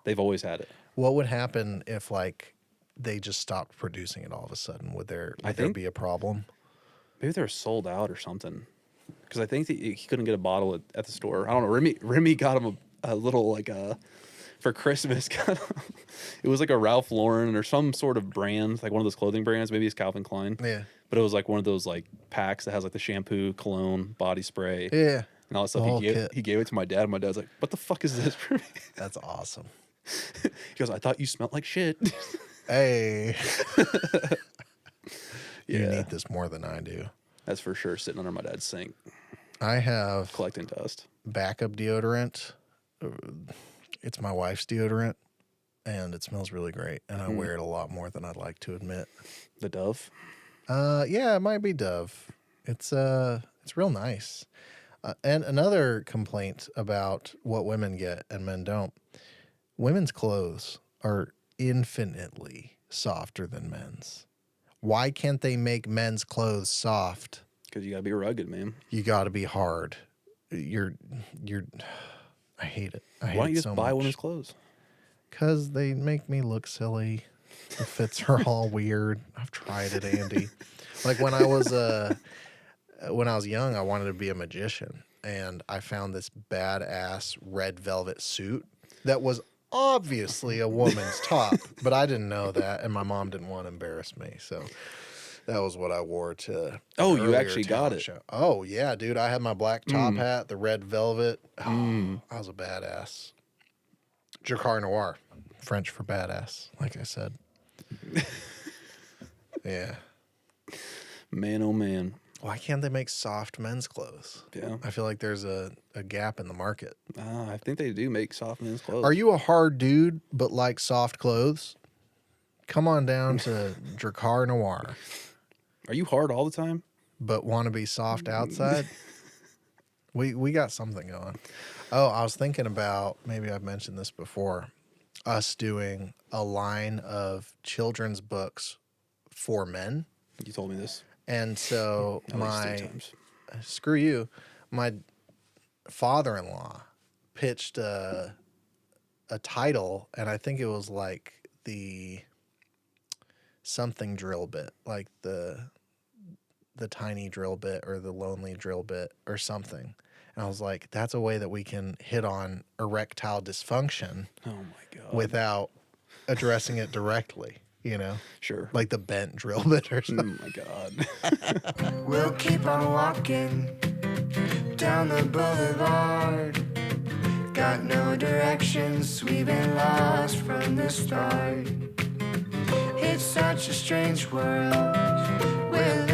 They've always had it. What would happen if like they just stopped producing it all of a sudden? Would there be a problem? Maybe they're sold out or something. Because I think that he couldn't get a bottle at the store. I don't know. Remy got him a little like for Christmas. It was like a Ralph Lauren or some sort of brand, like one of those clothing brands. Maybe it's Calvin Klein. Yeah. But it was like one of those like packs that has like the shampoo, cologne, body spray. Yeah. And all that stuff. He gave it to my dad. And my dad's like, "What the fuck is this for me?" That's awesome. He goes, "I thought you smelled like shit." Hey. Yeah. You need this more than I do. That's for sure. Sitting under my dad's sink. I have collecting dust. Backup deodorant. It's my wife's deodorant, and it smells really great. And I wear it a lot more than I'd like to admit. The Dove? Yeah, it might be Dove. It's real nice. And another complaint about what women get and men don't. Women's clothes are infinitely softer than men's. Why can't they make men's clothes soft? Because you gotta be rugged, man. You gotta be hard. You're. I hate it. Why don't you just buy women's clothes? Because they make me look silly. The fits are all weird. I've tried it, Andy. Like when I was young, I wanted to be a magician, and I found this badass red velvet suit that was obviously a woman's top, but I didn't know that, and my mom didn't want to embarrass me, so that was what I wore to. Oh, you actually got it. Show. Oh yeah, dude! I had my black top hat, the red velvet. Oh, I was a badass. Drakkar Noir, French for badass, like I said. Yeah. Man, oh man. Why can't they make soft men's clothes? Yeah. I feel like there's a gap in the market. I think they do make soft men's clothes. Are you a hard dude but like soft clothes? Come on down to Drakkar Noir. Are you hard all the time? But want to be soft outside? We got something going. Oh, I was thinking about, maybe I've mentioned this before, us doing a line of children's books for men. You told me this. And so screw you, my father-in-law pitched a title, and I think it was like the something drill bit, like the tiny drill bit or the lonely drill bit or something. And I was like, that's a way that we can hit on erectile dysfunction. Oh my God. Without addressing it directly. You know? Sure. Like the bent drill bit or something. Oh, my God. We'll keep on walking down the boulevard. Got no directions, we've been lost from the start. It's such a strange world. We're